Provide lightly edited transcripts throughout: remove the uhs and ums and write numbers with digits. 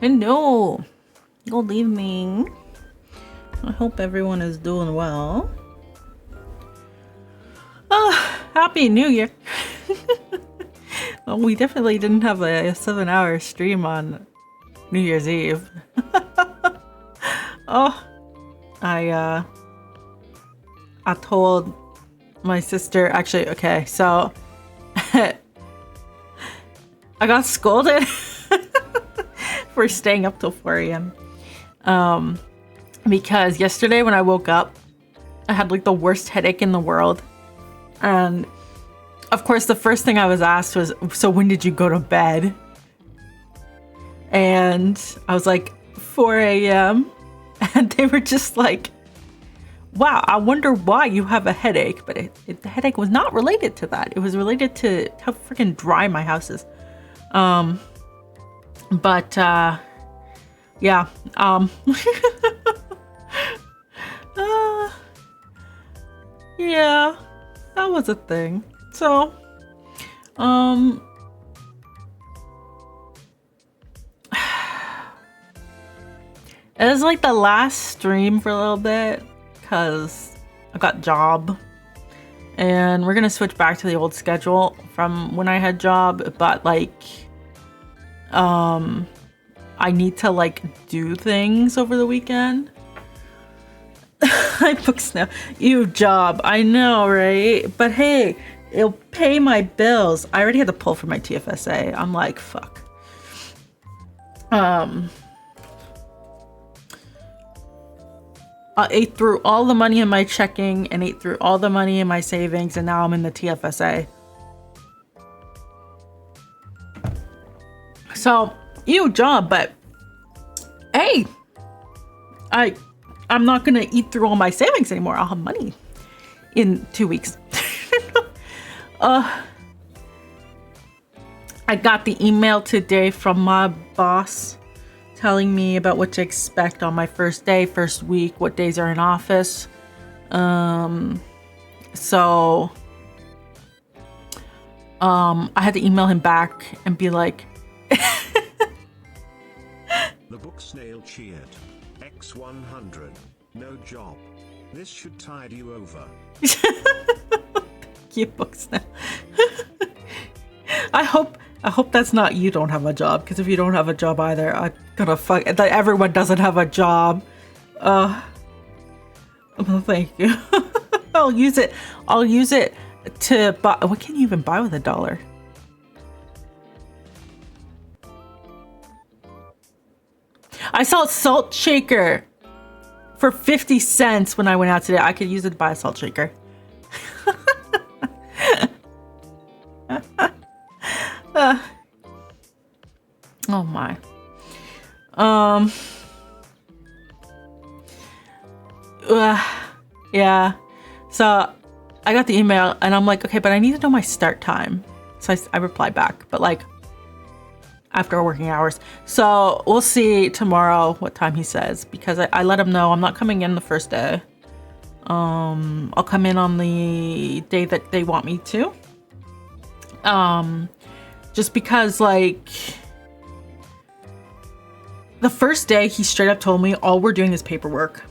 Hello. Good evening. I hope everyone is doing well. Happy New Year. Well, we definitely didn't have a 7-hour stream on New Year's Eve. Oh, I told my sister, actually, okay, so I got scolded for staying up till 4 a.m. Because yesterday when I woke up, I had like the worst headache in the world. And of course, the first thing I was asked was, so when did you go to bed? And I was like, 4 a.m. And they were just like, wow, I wonder why you have a headache. But the headache was not related to that. It was related to how freaking dry my house is. Yeah. Yeah, that was a thing. So, it was like the last stream for a little bit because I got job and we're gonna switch back to the old schedule from when I had job, but like I need to like do things over the weekend. I books now. You job. I know, right? But hey, it'll pay my bills. I already had to pull for my TFSA. I'm like, fuck. I ate through all the money in my checking and ate through all the money in my savings, and now I'm in the TFSA. So, you job, but hey, I'm not gonna eat through all my savings anymore. I'll have money in 2 weeks. I got the email today from my boss telling me about what to expect on my first day, first week, what days are in office. So I had to email him back and be like, The book snail cheered. X100. No job. This should tide you over. you books now. I hope that's not you don't have a job, because if you don't have a job either, I'm gonna fuck that everyone doesn't have a job. Well, thank you. I'll use it to buy. What can you even buy with $1? I saw a salt shaker for 50 cents when I went out today. I could use it to buy a salt shaker. Oh my. Yeah. So I got the email and I'm like, okay, but I need to know my start time. So I replied back, but like after working hours. So we'll see tomorrow what time he says, because I let him know I'm not coming in the first day. I'll come in on the day that they want me to. Just because like the first day he straight up told me all we're doing is paperwork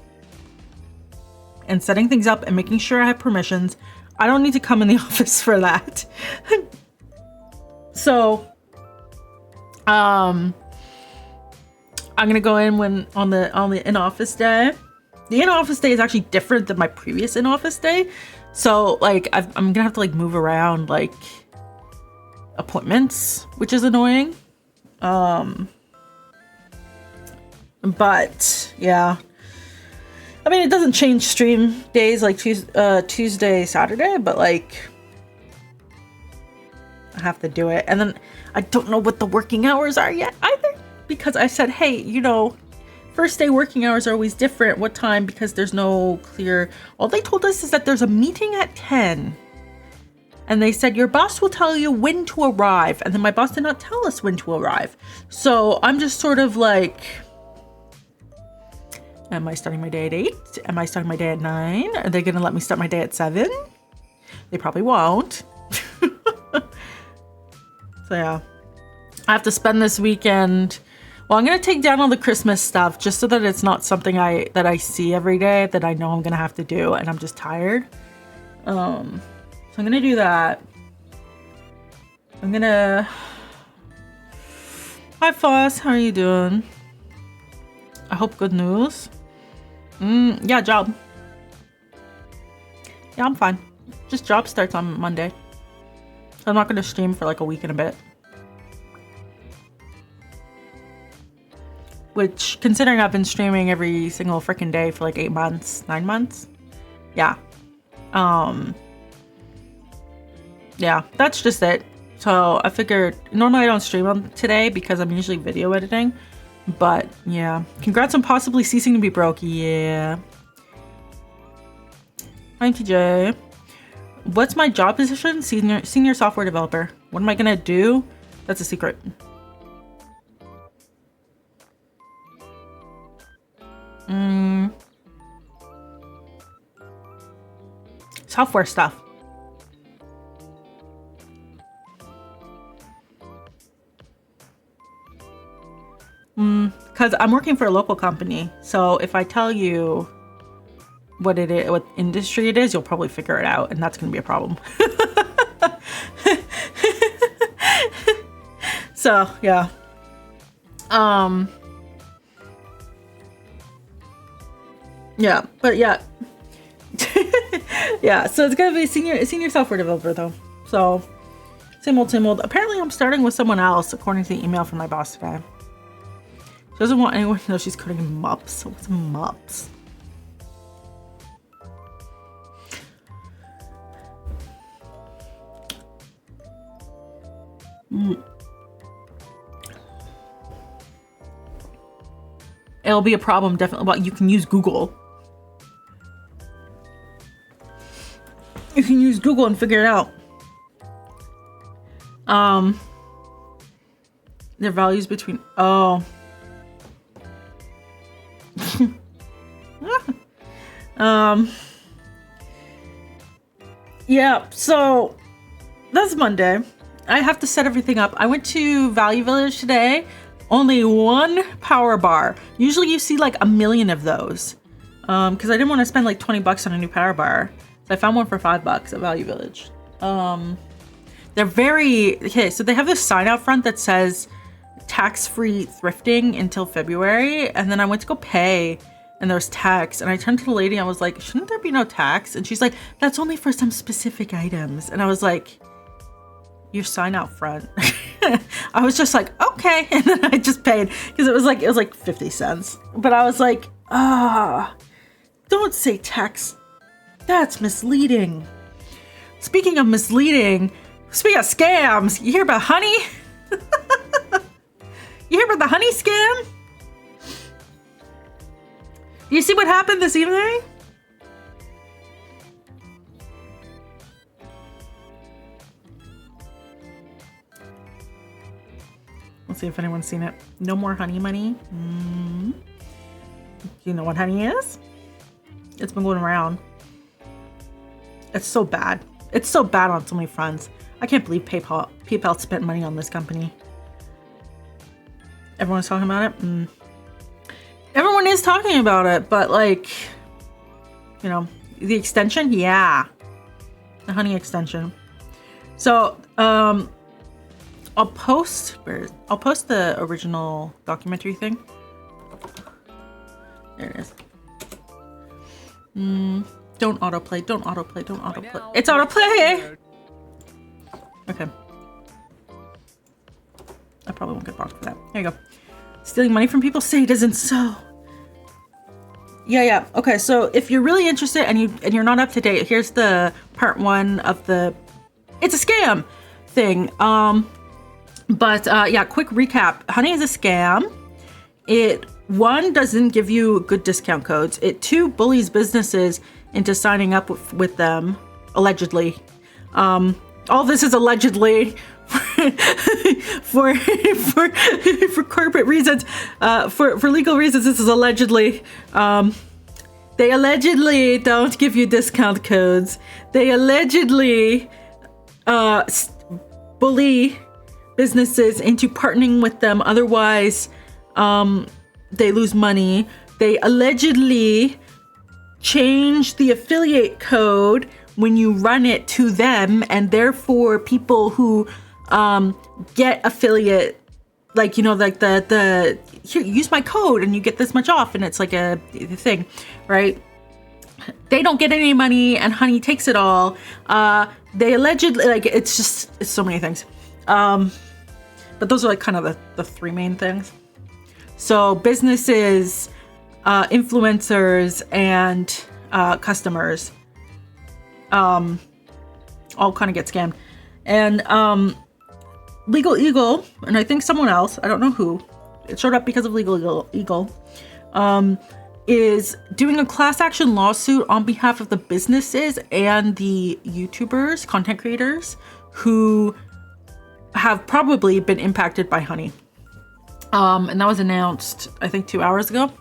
and setting things up and making sure I have permissions. I don't need to come in the office for that. So I'm gonna go in when on the in-office day. The in-office day is actually different than my previous in-office day. So like I'm gonna have to like move around like appointments, which is annoying. But yeah, I mean, it doesn't change stream days like Tuesday, Saturday, but like I have to do it. And then I don't know what the working hours are yet either, because I said, hey, you know, first day working hours are always different. What time? Because there's no clear. All they told us is that there's a meeting at 10. And they said, your boss will tell you when to arrive. And then my boss did not tell us when to arrive. So I'm just sort of like, am I starting my day at 8? Am I starting my day at 9? Are they going to let me start my day at 7? They probably won't. So yeah, I have to spend this weekend. Well, I'm gonna take down all the Christmas stuff just so that it's not something that I see every day that I know I'm gonna have to do and I'm just tired. So I'm gonna do that. I'm gonna... Hi Foss, how are you doing? I hope good news. Yeah, job. Yeah, I'm fine. Just job starts on Monday. So I'm not gonna stream for like a week and a bit. Which, considering I've been streaming every single freaking day for like 8 months, 9 months. Yeah. Yeah, that's just it. So I figured, normally I don't stream on today because I'm usually video editing. But yeah, congrats on possibly ceasing to be broke. Yeah. Hi TJ. What's my job position? Senior software developer. What am I gonna do? That's a secret. Software stuff. Because I'm working for a local company, so if I tell you what it is, what industry it is, you'll probably figure it out, and that's gonna be a problem. So yeah. Yeah, but yeah. Yeah, so it's gonna be senior software developer though. So same old, same old. Apparently I'm starting with someone else according to the email from my boss today. She doesn't want anyone to know she's coding MUPs. What's MUPs? It'll be a problem, definitely. But you can use Google. You can use Google and figure it out. Their values between... Oh. Yeah, so that's Monday. I have to set everything up. I went to Value Village today. Only one power bar. Usually you see like a million of those. Because I didn't want to spend like 20 bucks on a new power bar. So I found one for $5 at Value Village. They're very... Okay, so they have this sign out front that says tax-free thrifting until February. And then I went to go pay and there was tax. And I turned to the lady and I was like, shouldn't there be no tax? And she's like, that's only for some specific items. And I was like, your sign out front. I was just like, okay. And then I just paid because it was like 50 cents. But I was like, don't say tax. That's misleading. Speaking of misleading, speaking of scams, you hear about honey? You hear about the honey scam? You see what happened this evening? Let's see if anyone's seen it. No more honey money. Do you know what honey is? It's been going around. It's so bad. It's so bad on so many fronts. I can't believe PayPal spent money on this company. Everyone's talking about it. Everyone is talking about it, but like, you know, the extension, yeah, the honey extension. So, I'll post the original documentary thing. There it is. Don't autoplay, don't autoplay, don't autoplay. It's autoplay! Okay. I probably won't get blocked for that. There you go. Stealing money from people? Say it isn't so. Yeah. Okay, so if you're really interested and you're not up to date, here's the part 1 of the it's a scam thing. But yeah, quick recap. Honey is a scam. It 1 doesn't give you good discount codes. It 2 bullies businesses into signing up with them, allegedly. All this is allegedly for corporate reasons. For legal reasons, this is allegedly. They allegedly don't give you discount codes. They allegedly bully businesses into partnering with them. Otherwise, They lose money. They allegedly change the affiliate code when you run it to them, and therefore people who get affiliate, like, you know, like the here, use my code and you get this much off, and it's like a thing, right? They don't get any money, and Honey takes it all. They allegedly, like, it's so many things. But those are like kind of the three main things. So businesses, influencers, and customers all kind of get scammed. And Legal Eagle, and I think someone else, I don't know who, it showed up because of Legal Eagle, is doing a class action lawsuit on behalf of the businesses and the YouTubers, content creators, who have probably been impacted by Honey. And that was announced, I think, 2 hours ago.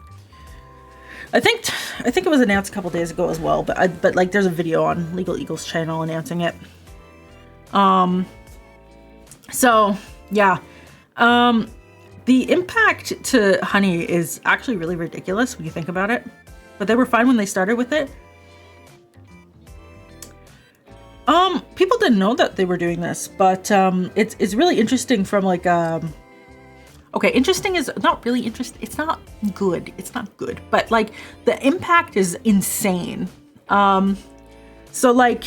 I think it was announced a couple days ago as well, but like there's a video on Legal Eagle's channel announcing it. So yeah, the impact to Honey is actually really ridiculous when you think about it, but they were fine when they started with it. People didn't know that they were doing this, but it's really interesting from like okay, interesting is not really interesting. It's not good. It's not good, but like the impact is insane. So like,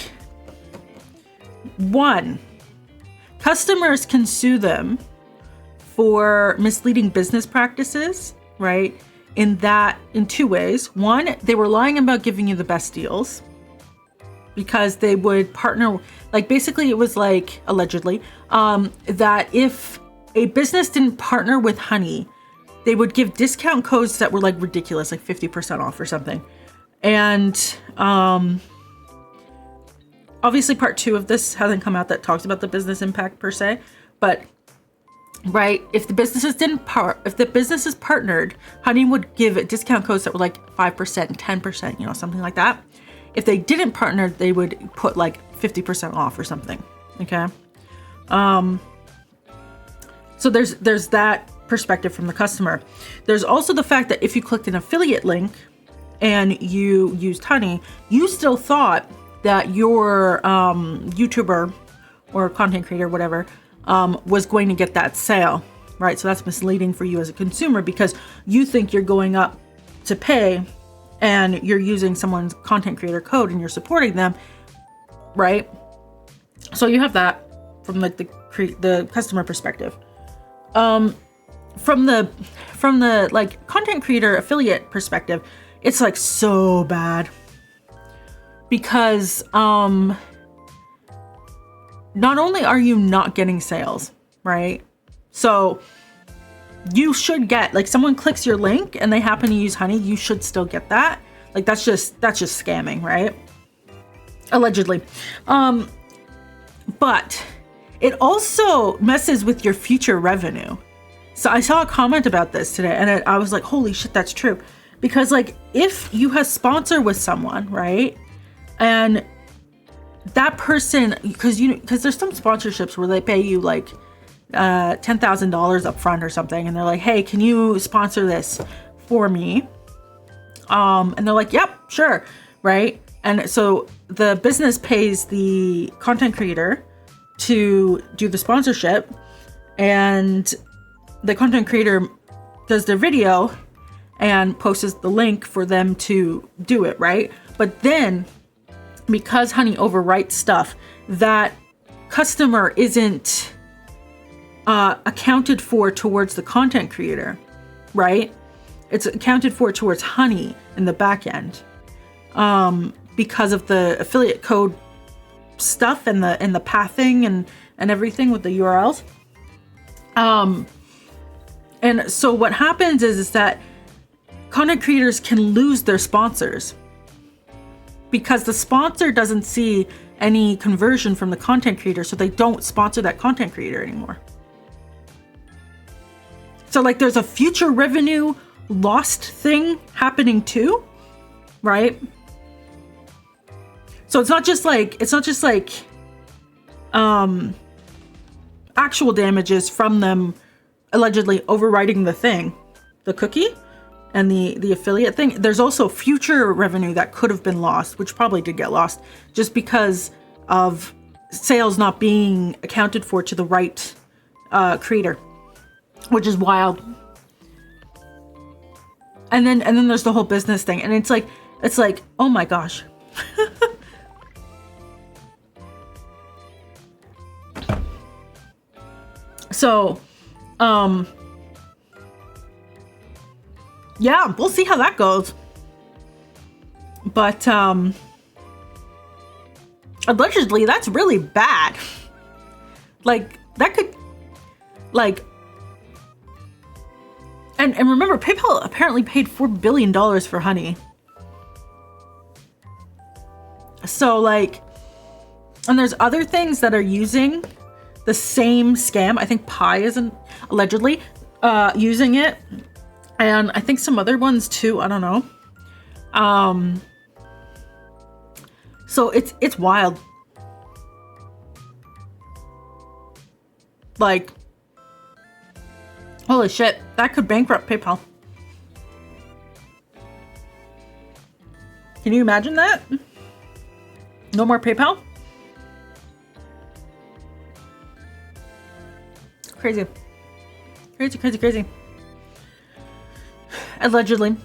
one, customers can sue them for misleading business practices, right? In two ways. One, they were lying about giving you the best deals because they would partner, like basically it was like allegedly, that if a business didn't partner with Honey, they would give discount codes that were like ridiculous, like 50% off or something. And obviously part 2 of this hasn't come out that talks about the business impact per se, but right, if the businesses partnered, Honey would give discount codes that were like 5%, 10%, you know, something like that. If they didn't partner, they would put like 50% off or something. Okay. So there's that perspective from the customer. There's also the fact that if you clicked an affiliate link and you used Honey, you still thought that your YouTuber or content creator, whatever, was going to get that sale, right? So that's misleading for you as a consumer because you think you're going up to pay and you're using someone's content creator code and you're supporting them, right? So you have that from like the customer perspective. From the like content creator affiliate perspective, it's like so bad because not only are you not getting sales, right? So you should get, like, someone clicks your link and they happen to use Honey, you should still get that. Like that's just scamming, right? Allegedly. But it also messes with your future revenue. So I saw a comment about this today and I was like, holy shit, that's true. Because like if you have sponsor with someone, right? And that person, because there's some sponsorships where they pay you like $10,000 up front or something. And they're like, hey, can you sponsor this for me? And they're like, yep, sure. Right. And so the business pays the content creator to do the sponsorship, and the content creator does their video and posts the link for them to do it, right? But then because Honey overwrites stuff, that customer isn't accounted for towards the content creator, right? It's accounted for towards Honey in the back end because of the affiliate code stuff and the pathing and everything with the URLs. And so what happens is that content creators can lose their sponsors because the sponsor doesn't see any conversion from the content creator, so they don't sponsor that content creator anymore. So like there's a future revenue lost thing happening too, right? So it's not just like actual damages from them allegedly overwriting the thing, the cookie and the affiliate thing, there's also future revenue that could have been lost, which probably did get lost just because of sales not being accounted for to the right creator, which is wild. And then there's the whole business thing, and it's like, oh my gosh. So, yeah, we'll see how that goes. But, allegedly, that's really bad. Like, that could, like, and remember, PayPal apparently paid $4 billion for honey. So, like, and there's other things that are using the same scam. I think Pi isn't allegedly using it, and I think some other ones too. I don't know. So it's wild. Like, holy shit, that could bankrupt PayPal. Can you imagine that? No more PayPal? Crazy. Crazy, crazy, crazy. Allegedly.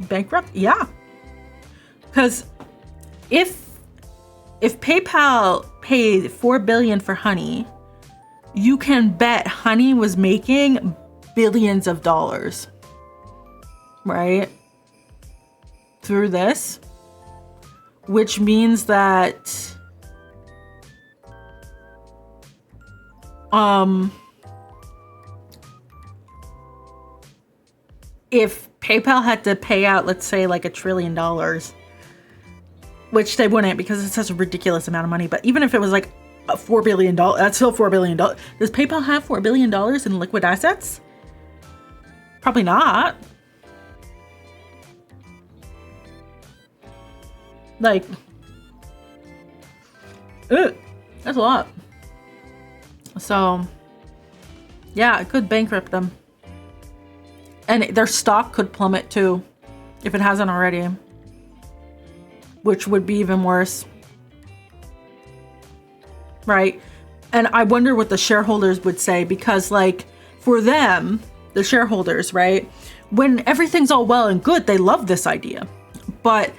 Bankrupt? Yeah. Because if PayPal paid $4 billion for honey, you can bet honey was making billions of dollars, right? Through this, which means that if PayPal had to pay out, let's say, like $1 trillion, which they wouldn't because it's such a ridiculous amount of money, but even if it was like $4 billion, that's still $4 billion. Does PayPal have $4 billion in liquid assets? Probably not. Like, that's a lot. So, yeah, it could bankrupt them. And their stock could plummet too, if it hasn't already. Which would be even worse. Right? And I wonder what the shareholders would say, because, like, for them, the shareholders, right? When everything's all well and good, they love this idea. But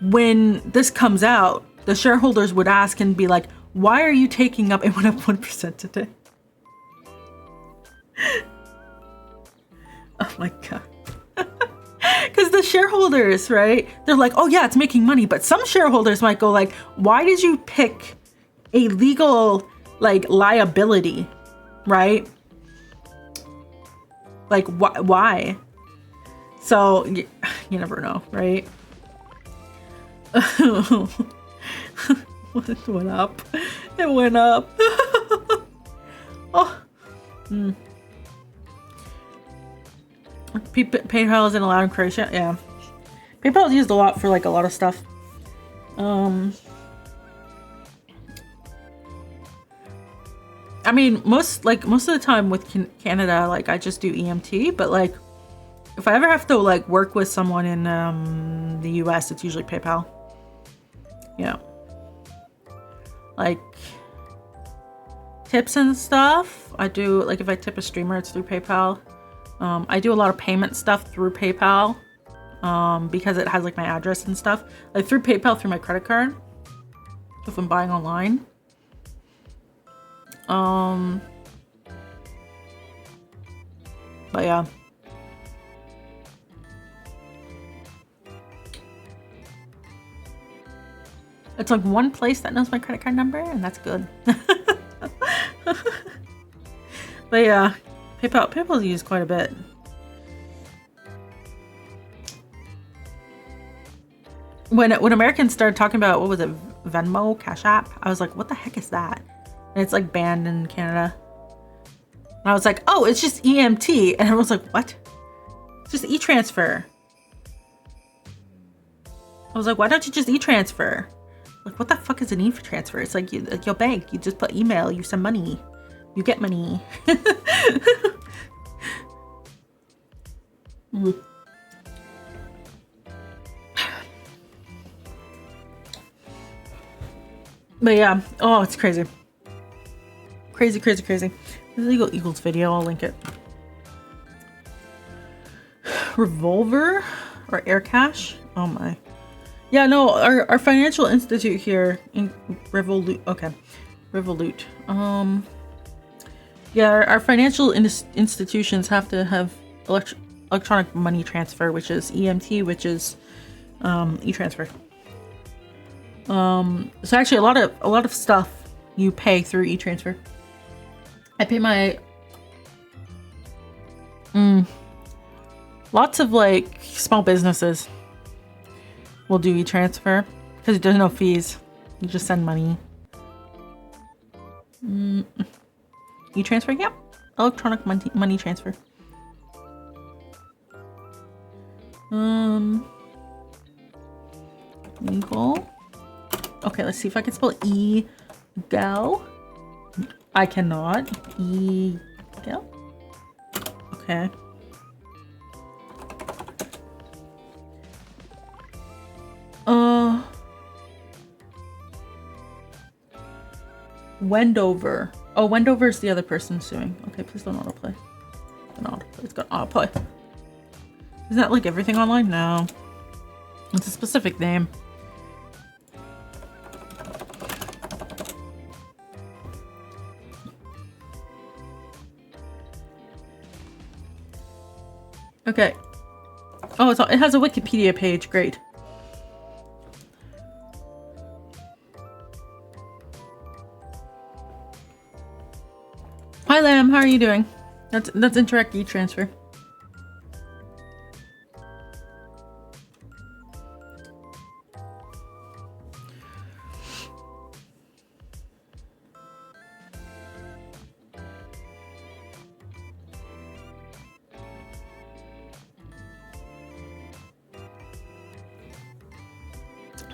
when this comes out, the shareholders would ask and be like, why are you taking up? It went up 1% today. Oh my God. Because the shareholders, right? They're like, oh yeah, it's making money. But some shareholders might go like, why did you pick a legal, like, liability, right? Like, why? So you never know, right? It went up. It went up. Oh. PayPal isn't allowed in Croatia. Yeah. PayPal is used a lot for, like, a lot of stuff. I mean, most of the time with Canada, like, I just do EMT, but, like, if I ever have to, like, work with someone in the US, it's usually PayPal. Yeah. Like, tips and stuff, I do, like, if I tip a streamer, it's through PayPal. I do a lot of payment stuff through PayPal, because it has, like, my address and stuff. Like, through PayPal, through my credit card, if I'm buying online. But yeah. It's like one place that knows my credit card number, and that's good. But yeah, PayPal's used quite a bit. When Americans started talking about, what was it, Venmo, Cash App, I was like, what the heck is that? And it's, like, banned in Canada. And I was like, oh, it's just EMT. And everyone's like, what? It's just e-transfer. I was like, why don't you just e-transfer? Like, what the fuck is an e-transfer? It's like, like your bank. You just put email, you send money, you get money. But yeah, oh, it's crazy. Crazy, crazy, crazy. The Legal Eagles video, I'll link it. Revolver or Air Cash? Oh my. Yeah, no, our financial institute here in Revolut. Okay, Revolut. Yeah, our financial institutions have to have electronic money transfer, which is EMT, which is e-transfer. So actually, a lot of stuff you pay through e-transfer. I pay my lots of like small businesses will do e-transfer because there's no fees. You just send money. E-transfer, yep. Electronic money transfer. Legal. Okay, let's see if I can spell E-gal. I cannot. E-gal. Okay. Wendover. Oh, Wendover is the other person suing. Okay, please don't autoplay. It's got autoplay. Isn't that like everything online? No. It's a specific name. Okay. Oh, it has a Wikipedia page. Great. Hi, Lamb. How are you doing? That's Interact e-transfer.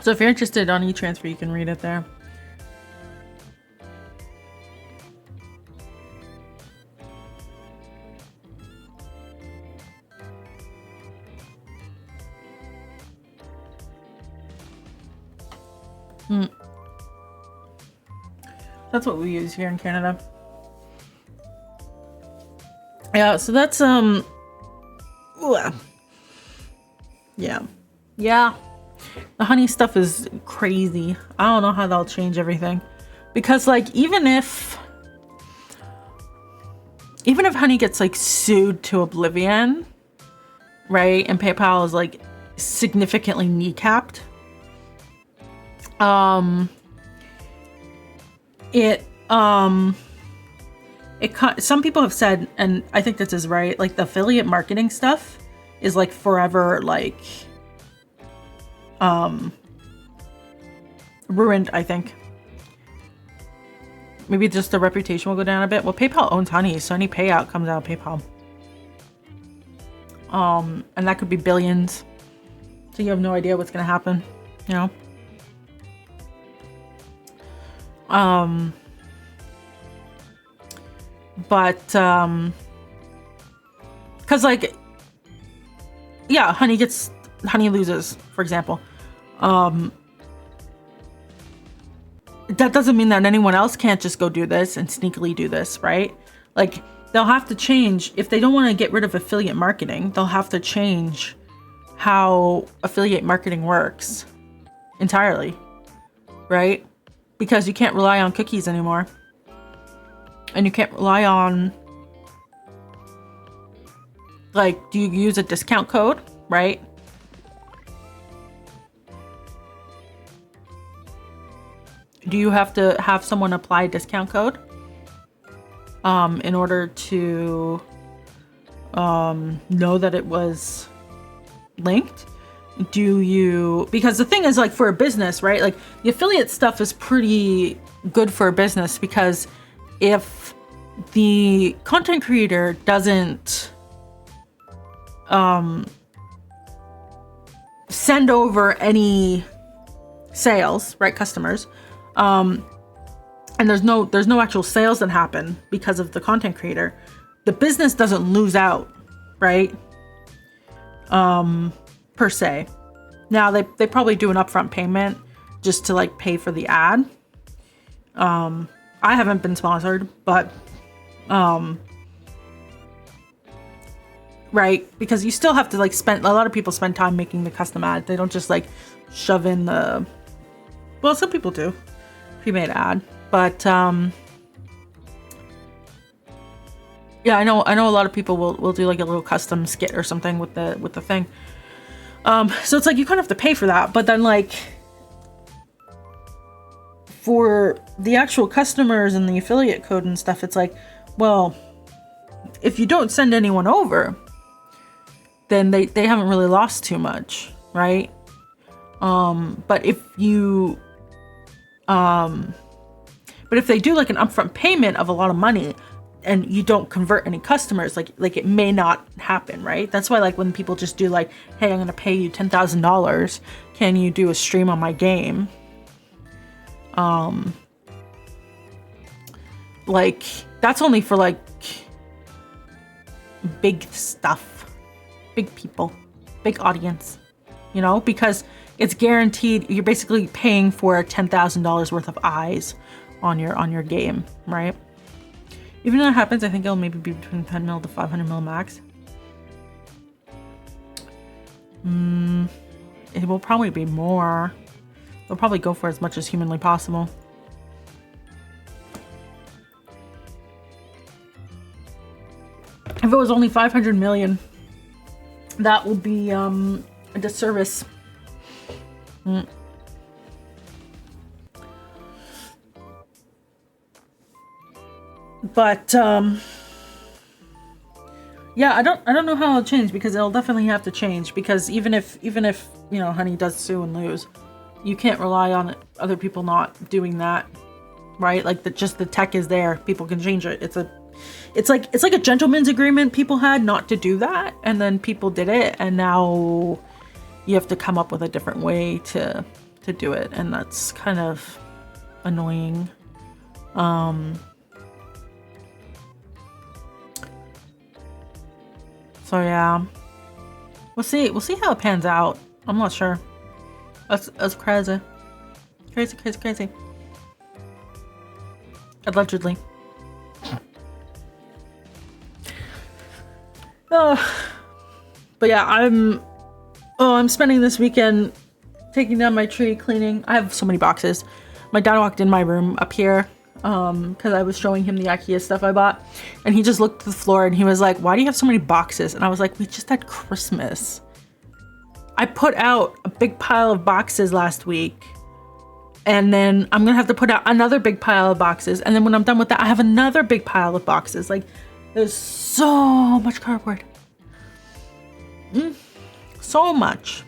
So if you're interested on e-transfer, you can read it there. That's what we use here in Canada. Yeah, so that's yeah. The honey stuff is crazy. I don't know how that'll change everything. Because like even if honey gets like sued to oblivion, right? And PayPal is like significantly kneecapped. Some people have said, and I think this is right, like the affiliate marketing stuff is like forever like ruined, I think. Maybe just the reputation will go down a bit. Well, PayPal owns honey, so any payout comes out of PayPal. And that could be billions. So you have no idea what's gonna happen, you know? But cause like, yeah, honey loses, for example. That doesn't mean that anyone else can't just go do this and sneakily do this, right? Like they'll have to change, if they don't want to get rid of affiliate marketing, they'll have to change how affiliate marketing works entirely, right? Because you can't rely on cookies anymore. And you can't rely on, like, do you use a discount code, right? Do you have to have someone apply a discount code in order to know that it was linked? Because the thing is, like, for a business, right? Like the affiliate stuff is pretty good for a business, because if the content creator doesn't send over any sales, right, customers, and there's no actual sales that happen because of the content creator, the business doesn't lose out, right? per se. Now they probably do an upfront payment just to like pay for the ad. I haven't been sponsored, but right, because you still have to like spend, a lot of people spend time making the custom ad. They don't just like shove in the, well, some people do, pre-made ad, but yeah, I know a lot of people will do like a little custom skit or something with the thing. So it's like you kind of have to pay for that, but then like for the actual customers and the affiliate code and stuff, it's like, well, if you don't send anyone over, then they haven't really lost too much, right? But if you but if they do like an upfront payment of a lot of money and you don't convert any customers, like it may not happen, right? That's why like when people just do like, hey, I'm gonna pay you $10,000, can you do a stream on my game? Like that's only for like big stuff, big people, big audience, you know, because it's guaranteed. You're basically paying for $10,000 worth of eyes on your game, right? Even when that happens, I think it'll maybe be between 10 mil to 500 mil max. It will probably be more. They'll probably go for as much as humanly possible. If it was only 500 million, that would be a disservice. But yeah, I don't know how it'll change, because it'll definitely have to change, because even if you know Honey does sue and lose, you can't rely on other people not doing that, right? Like just the tech is there, people can change it. It's like a gentleman's agreement people had not to do that, and then people did it, and now you have to come up with a different way to do it, and that's kind of annoying. So yeah, we'll see how it pans out. I'm not sure. That's crazy. Crazy. Allegedly. But yeah, I'm spending this weekend taking down my tree, cleaning. I have so many boxes. My dad walked in my room up here because I was showing him the IKEA stuff I bought, and he just looked at the floor and he was like, why do you have so many boxes? And I was like, we just had Christmas. I put out a big pile of boxes last week, and then I'm gonna have to put out another big pile of boxes, and then when I'm done with that, I have another big pile of boxes. Like, there's so much cardboard. So much.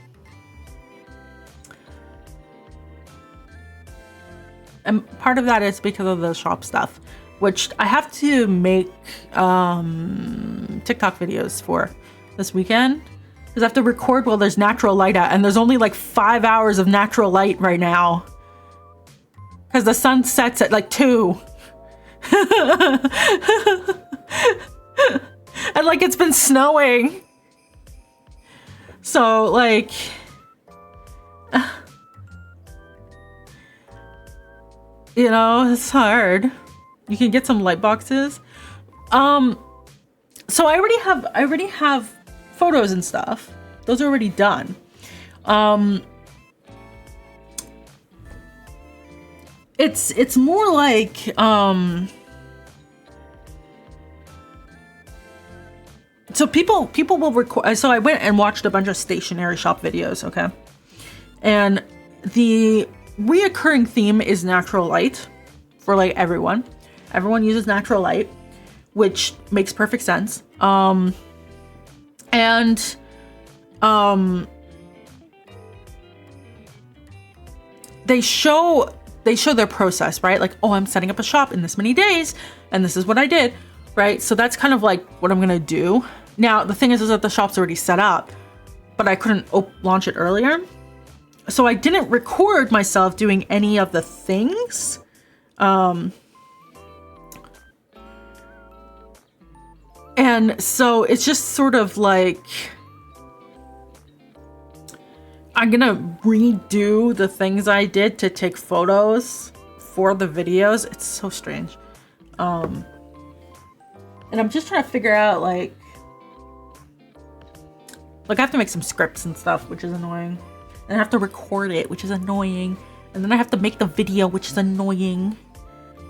And part of that is because of the shop stuff, which I have to make TikTok videos for this weekend, because I have to record while there's natural light out, and there's only like 5 hours of natural light right now because the sun sets at like 2. And like it's been snowing, so like you know, it's hard. You can get some light boxes. So I already have photos and stuff. Those are already done. It's more like so people will record. So I went and watched a bunch of stationery shop videos, okay? And the reoccurring theme is natural light for like everyone. Everyone uses natural light, which makes perfect sense. They show their process, right? Like, oh, I'm setting up a shop in this many days, and this is what I did, right? So that's kind of like what I'm gonna do. Now, the thing is that the shop's already set up, but I couldn't launch it earlier. So I didn't record myself doing any of the things. And so it's just sort of like, I'm gonna redo the things I did to take photos for the videos. It's so strange. And I'm just trying to figure out like I have to make some scripts and stuff, which is annoying. And I have to record it, which is annoying. And then I have to make the video, which is annoying.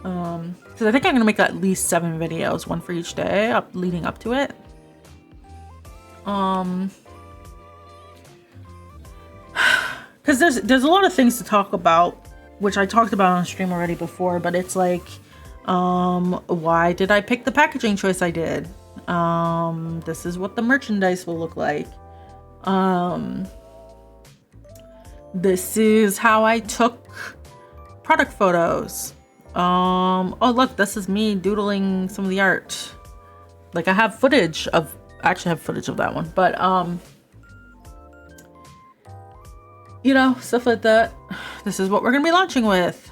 Because I think I'm gonna make at least 7 videos, one for each day leading up to it. Because there's a lot of things to talk about, which I talked about on stream already before, but it's like, why did I pick the packaging choice I did? This is what the merchandise will look like. This is how I took product photos. Oh look, this is me doodling some of the art. Like I have footage of, I actually have footage of that one, but you know, stuff like that. This is what we're gonna be launching with.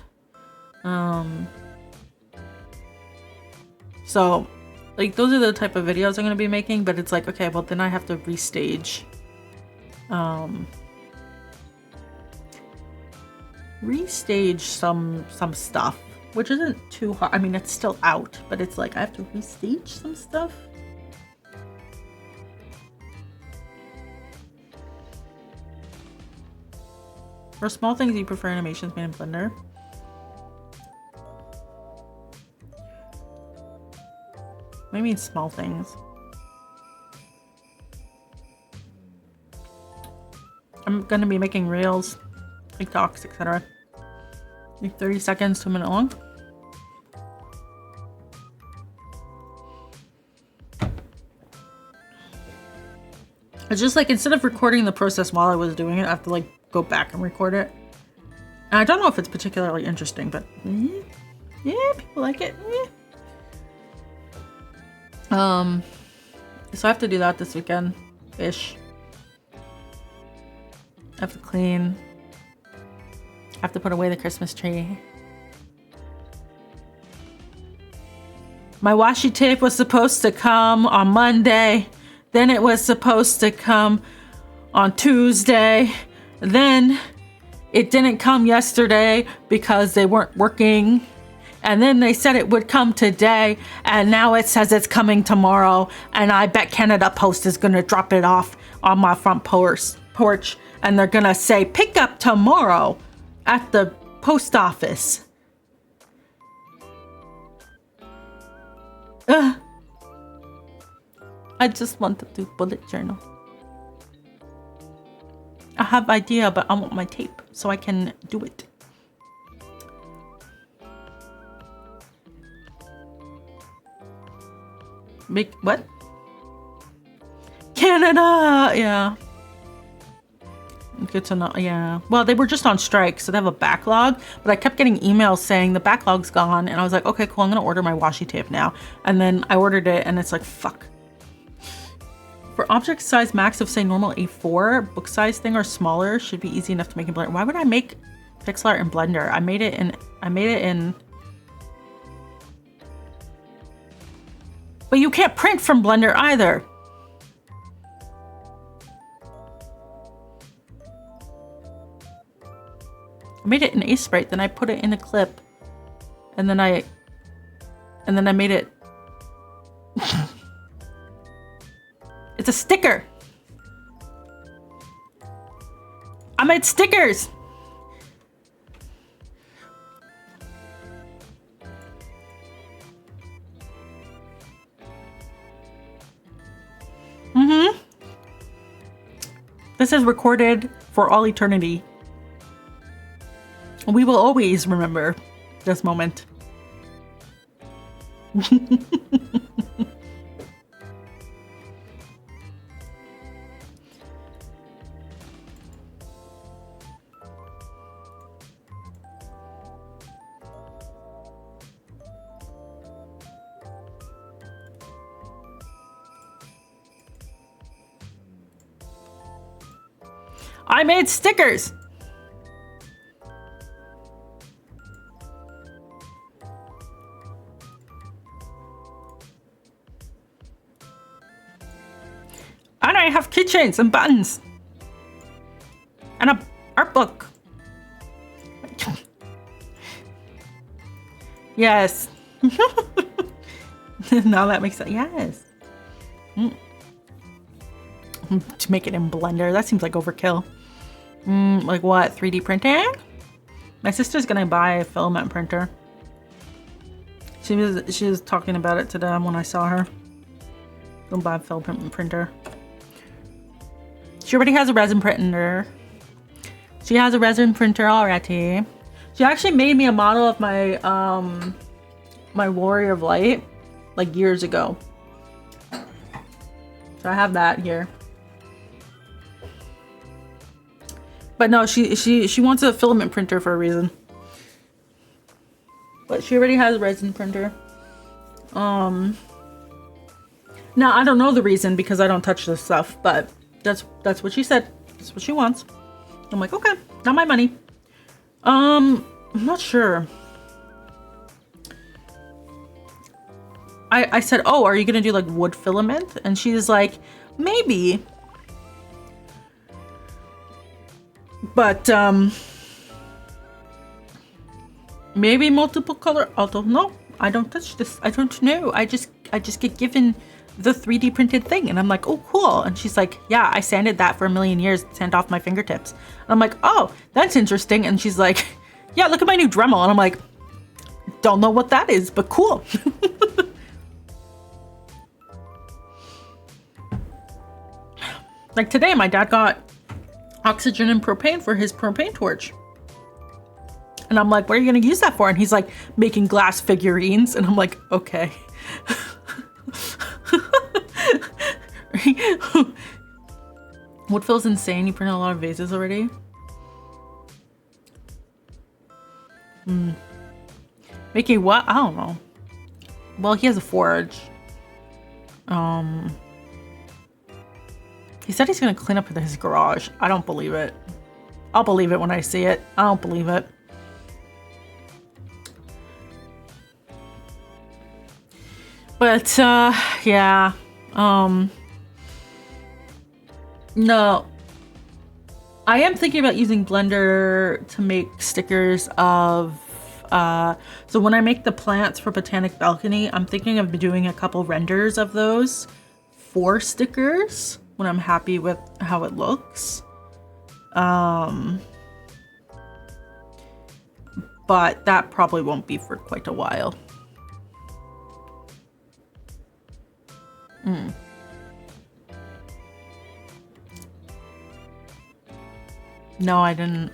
So like those are the type of videos I'm gonna be making, but it's like, okay, well then I have to restage some stuff, which isn't too hard. I mean, it's still out, but it's like I have to restage some stuff. For small things, you prefer animations made in Blender? What do you mean small things? I'm gonna be making reels, TikToks, etc. Like 30 seconds to a minute long. It's just like, instead of recording the process while I was doing it, I have to like go back and record it. And I don't know if it's particularly interesting, but yeah, people like it. So I have to do that this weekend-ish. I have to clean. I have to put away the Christmas tree. My washi tape was supposed to come on Monday. Then it was supposed to come on Tuesday. Then it didn't come yesterday because they weren't working. And then they said it would come today. And now it says it's coming tomorrow. And I bet Canada Post is going to drop it off on my front porch. And they're going to say, pick up tomorrow at the post office. I just want to do bullet journal. I have idea, but I want my tape so I can do it. Make what? Canada! Yeah. Good to know. Yeah. Well, they were just on strike, so they have a backlog. But I kept getting emails saying the backlog's gone. And I was like, okay, cool. I'm going to order my washi tape now. And then I ordered it and it's like, fuck. For object size max of say normal A4, book size thing or smaller should be easy enough to make in Blender. Why would I make pixel art in Blender? I made it in. But you can't print from Blender either. I made it in Aseprite, then I put it in a clip. And then I made it. It's a sticker. I made stickers. This is recorded for all eternity. We will always remember this moment. I made stickers. And I have keychains and buttons. And a art book. Yes. Now that makes sense. Yes. To make it in Blender, that seems like overkill. Like what? 3D printing? My sister's gonna buy a filament printer. She was talking about it today when I saw her. Gonna buy a filament printer. She already has a resin printer. She has a resin printer already. She actually made me a model of my my Warrior of Light like years ago. So I have that here. But no, she wants a filament printer for a reason. But she already has a resin printer. Now I don't know the reason because I don't touch this stuff, but that's what she said. That's what she wants. I'm like, okay, not my money. I'm not sure. I said, oh, are you gonna do like wood filament? And she's like, maybe. But maybe multiple color. Although no, I don't touch this. I don't know. I just get given the 3D printed thing, and I'm like, oh, cool. And she's like, yeah, I sanded that for a million years, sand off my fingertips. And I'm like, oh, that's interesting. And she's like, yeah, look at my new Dremel. And I'm like, don't know what that is, but cool. Like today, my dad got oxygen and propane for his propane torch. And I'm like, what are you going to use that for? And he's like, making glass figurines. And I'm like, okay. What feels insane? You printed a lot of vases already? Making what? I don't know. Well, he has a forge. He said he's gonna clean up his garage. I don't believe it. I'll believe it when I see it. I don't believe it. But yeah. No. I am thinking about using Blender to make stickers of so when I make the plants for Botanic Balcony, I'm thinking of doing a couple renders of those for stickers when I'm happy with how it looks. But that probably won't be for quite a while. No, I didn't.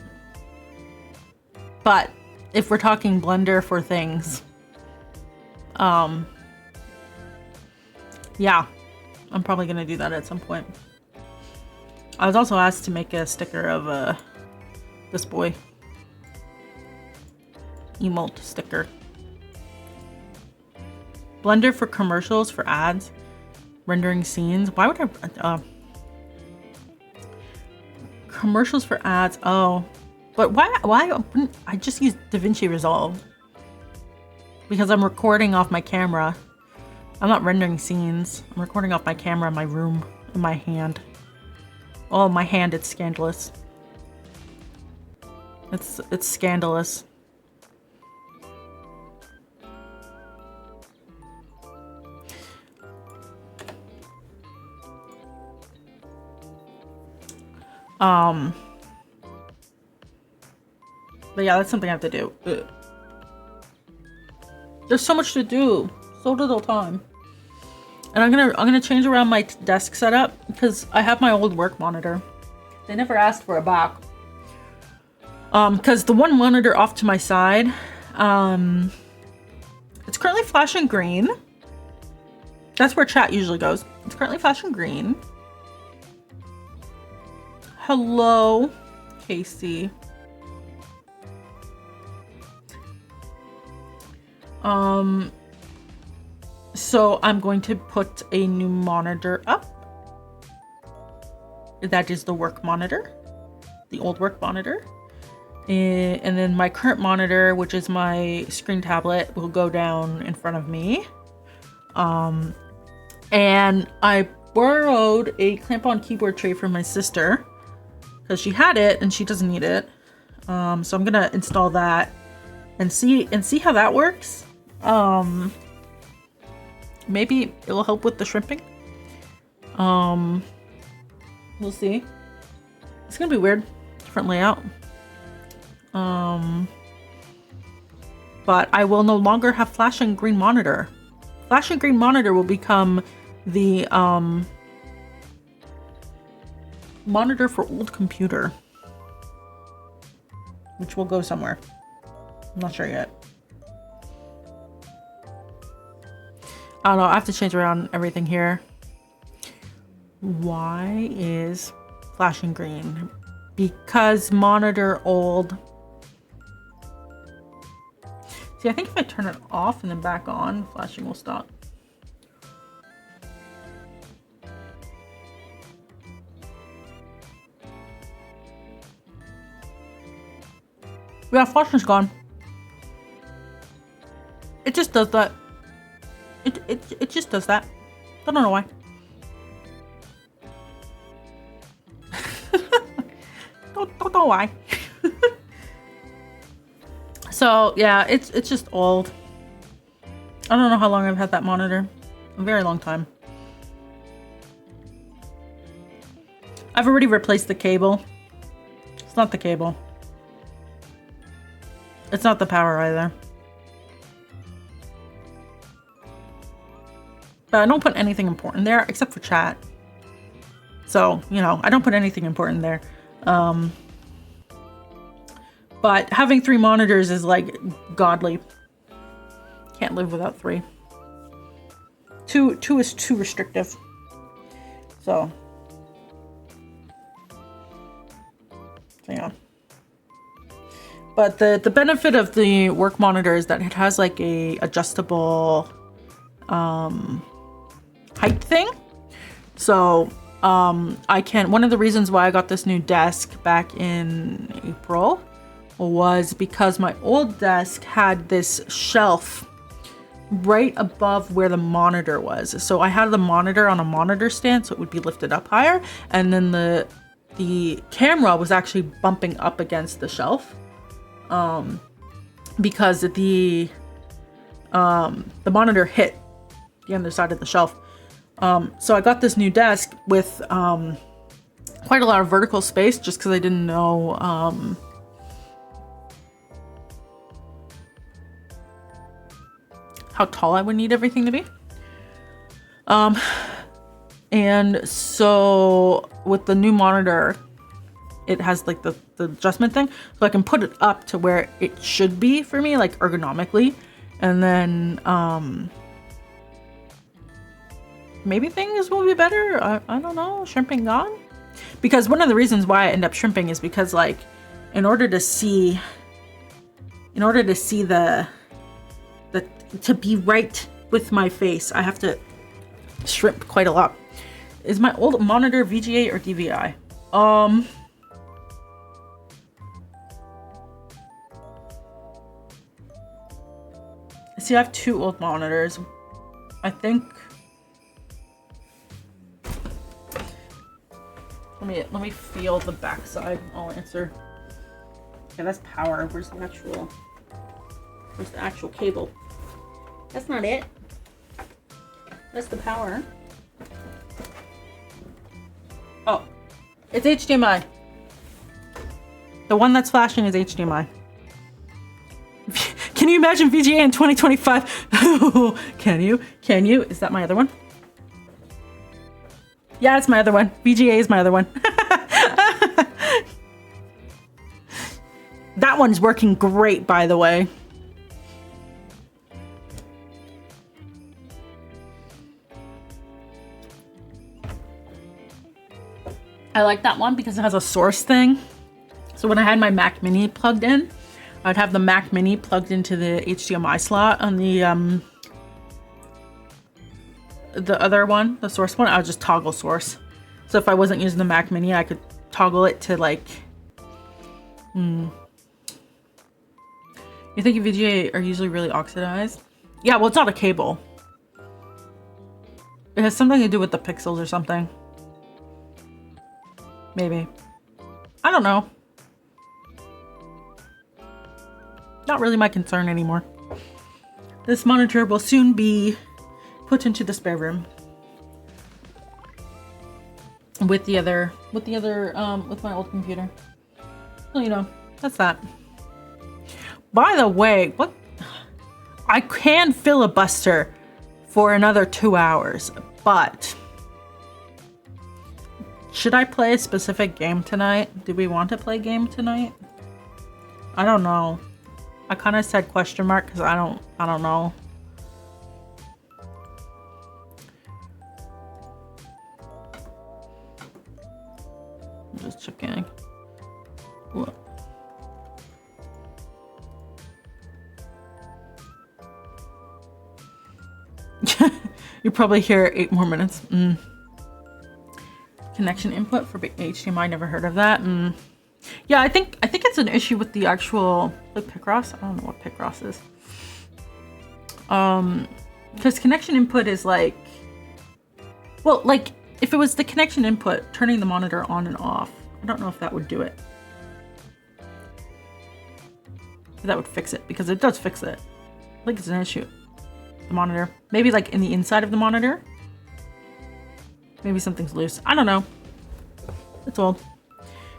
But if we're talking Blender for things, yeah, I'm probably gonna do that at some point. I was also asked to make a sticker of this boy. Emote sticker. Blender for commercials, for ads, rendering scenes. Why would I? Commercials for ads. Oh, but why wouldn't I just use DaVinci Resolve? Because I'm recording off my camera. I'm not rendering scenes. I'm recording off my camera in my room, in my hand. Oh, my hand, it's scandalous. It's scandalous. But yeah, that's something I have to do. Ugh. There's so much to do, so little time. And I'm gonna change around my desk setup because I have my old work monitor. They never asked for a back. Because the one monitor off to my side, it's currently flashing green. That's where chat usually goes. It's currently flashing green. Hello, Casey. So I'm going to put a new monitor up. That is the work monitor, the old work monitor. And then my current monitor, which is my screen tablet, will go down in front of me. And I borrowed a clamp-on keyboard tray from my sister because she had it and she doesn't need it. So I'm gonna install that and see how that works. Maybe it will help with the shrimping. We'll see. It's gonna be weird, different layout. But I will no longer have flashing green monitor. Flashing green monitor will become the monitor for old computer, which will go somewhere. I'm not sure yet. I don't know. I have to change around everything here. Why is flashing green? Because monitor old. See, I think if I turn it off and then back on, flashing will stop. Yeah, flashing's gone. It just does that. It just does that. I don't know why. don't know why. So yeah, it's just old. I don't know how long I've had that monitor. A very long time. I've already replaced the cable. It's not the cable. It's not the power either. But I don't put anything important there except for chat. So, you know, I don't put anything important there. But having 3 monitors is like godly. Can't live without 3. Two is too restrictive. So yeah. But the benefit of the work monitor is that it has like a adjustable height thing. So I can, one of the reasons why I got this new desk back in April was because my old desk had this shelf right above where the monitor was. So I had the monitor on a monitor stand, so it would be lifted up higher, and then the camera was actually bumping up against the shelf, because the monitor hit the other side of the shelf. So I got this new desk with quite a lot of vertical space, just because I didn't know how tall I would need everything to be. And so with the new monitor, it has like the adjustment thing, so I can put it up to where it should be for me, like ergonomically, and then maybe things will be better. I don't know. Shrimping gone? Because one of the reasons why I end up shrimping is because, like, in order to see to be right with my face, I have to shrimp quite a lot. Is my old monitor VGA or DVI? See, I have 2 old monitors. I think. Let me feel the backside. I'll answer. Okay, that's power. Where's the actual cable? That's not it. That's the power. Oh, it's HDMI. The one that's flashing is HDMI. Can you imagine VGA in 2025? Can you? Is that my other one? Yeah, it's my other one. VGA is my other one. That one's working great, by the way. I like that one because it has a source thing. So when I had my Mac Mini plugged in, I'd have the Mac Mini plugged into the HDMI slot on the other one, the source one. I would just toggle source. So if I wasn't using the Mac Mini, I could toggle it to like. You think VGA are usually really oxidized? Yeah, well, it's not a cable. It has something to do with the pixels or something. Maybe. I don't know. Not really my concern anymore. This monitor will soon be put into the spare room with my old computer. Well, you know, that's that. By the way, what? I can filibuster for another 2 hours, but should I play a specific game tonight? Do we want to play a game tonight? I don't know. I kind of said question mark because I don't know. I'm just checking. What? You probably hear 8 more minutes. Connection input for HDMI. Never heard of that. Yeah, I think it's an issue with the actual like Picross. I don't know what Picross is. Because connection input is like, well, like if it was the connection input, turning the monitor on and off, I don't know if that would do it. That would fix it, because it does fix it. I think it's an issue. The monitor, maybe like in the inside of the monitor. Maybe something's loose. I don't know. It's old.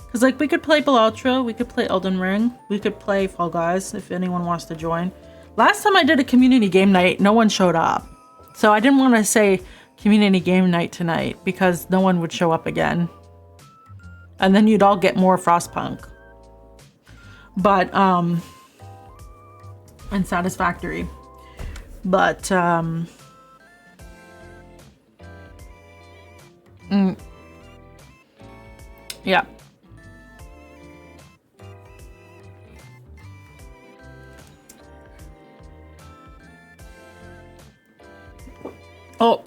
Because like we could play Belultra, we could play Elden Ring, we could play Fall Guys if anyone wants to join. Last time I did a community game night, no one showed up. So I didn't want to say community game night tonight because no one would show up again. And then you'd all get more Frostpunk. But, unsatisfactory. But, yeah. Oh,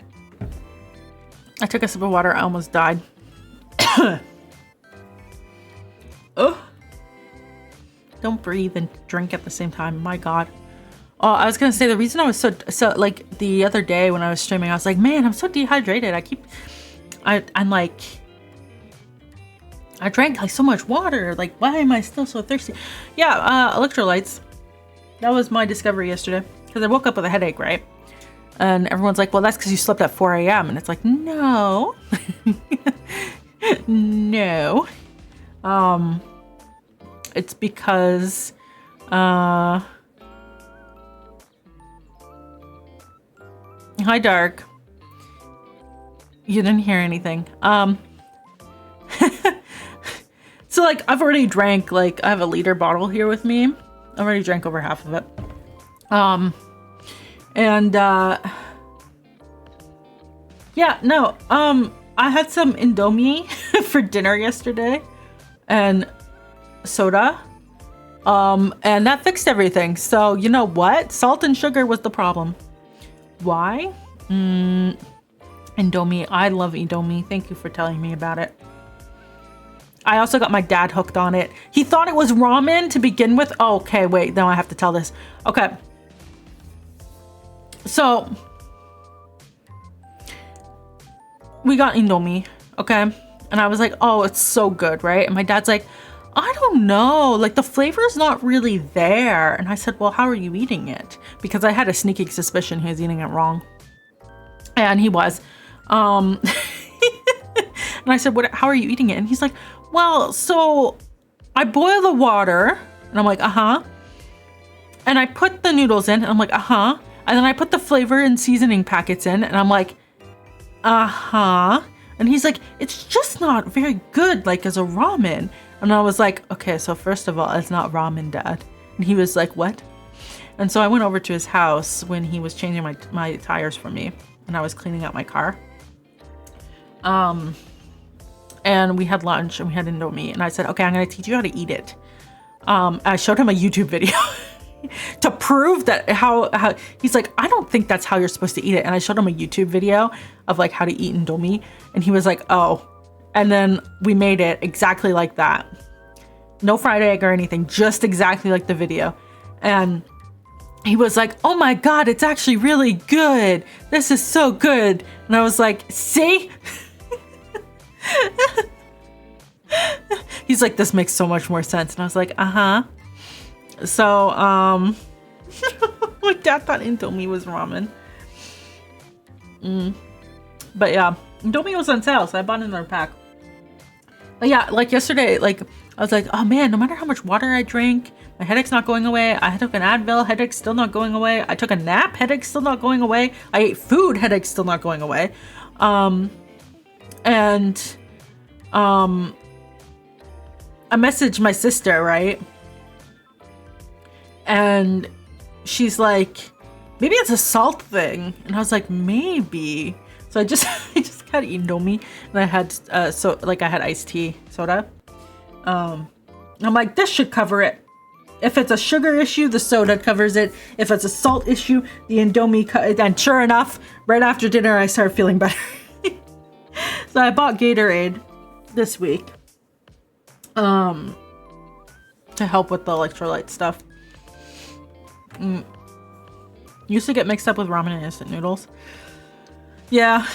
I took a sip of water. I almost died. Oh, don't breathe and drink at the same time. My God. Oh, I was gonna say the reason I was so like the other day when I was streaming, I was like, man, I'm so dehydrated. I'm like, I drank like so much water. Like, why am I still so thirsty? Yeah, electrolytes. That was my discovery yesterday because I woke up with a headache, right? And everyone's like, well, that's because you slept at 4 a.m. And it's like, no, no. It's because, hi, Dark. You didn't hear anything. So like, I've already drank, like, I have a liter bottle here with me. I've already drank over half of it. Yeah, no, I had some Indomie for dinner yesterday and soda, and that fixed everything. So you know what? Salt and sugar was the problem. Why? Indomie. I love Indomie. Thank you for telling me about it. I also got my dad hooked on it. He thought it was ramen to begin with. Oh, okay, wait, now I have to tell this. Okay. So, we got Indomie, okay? And I was like, oh, it's so good, right? And my dad's like, I don't know, like the flavor's not really there. And I said, well, how are you eating it? Because I had a sneaking suspicion he was eating it wrong. And he was. And I said, how are you eating it? And he's like, well, so I boil the water. And I'm like, uh-huh. And I put the noodles in. And I'm like, uh-huh. And then I put the flavor and seasoning packets in. And I'm like, uh-huh. And he's like, it's just not very good, like as a ramen. And I was like, okay, so first of all, it's not ramen, Dad. And he was like, what? And so I went over to his house when he was changing my tires for me. And I was cleaning out my car. And we had lunch and we had Indomie. And I said, okay, I'm going to teach you how to eat it. I showed him a YouTube video to prove that how he's like, I don't think that's how you're supposed to eat it. And I showed him a YouTube video of like how to eat Indomie. And he was like, oh. And then we made it exactly like that. No fried egg or anything, just exactly like the video. And he was like, oh my God, it's actually really good. This is so good. And I was like, see? He's like, this makes so much more sense. And I was like, uh-huh. So, my dad thought Indomie was ramen. But yeah, Indomie was on sale, so I bought another pack. But yeah, like yesterday, like I was like, oh man, no matter how much water I drink, my headache's not going away. I took an Advil, headache's still not going away. I took a nap, headache's still not going away. I ate food, headache's still not going away. I messaged my sister, right? And she's like, maybe it's a salt thing. And I was like, maybe. So I just got Indomie, and I had I had iced tea soda. I'm like, this should cover it. If it's a sugar issue, the soda covers it. If it's a salt issue, the Indomie. And sure enough, right after dinner, I started feeling better. So I bought Gatorade this week, to help with the electrolyte stuff. Used to get mixed up with ramen and instant noodles. Yeah.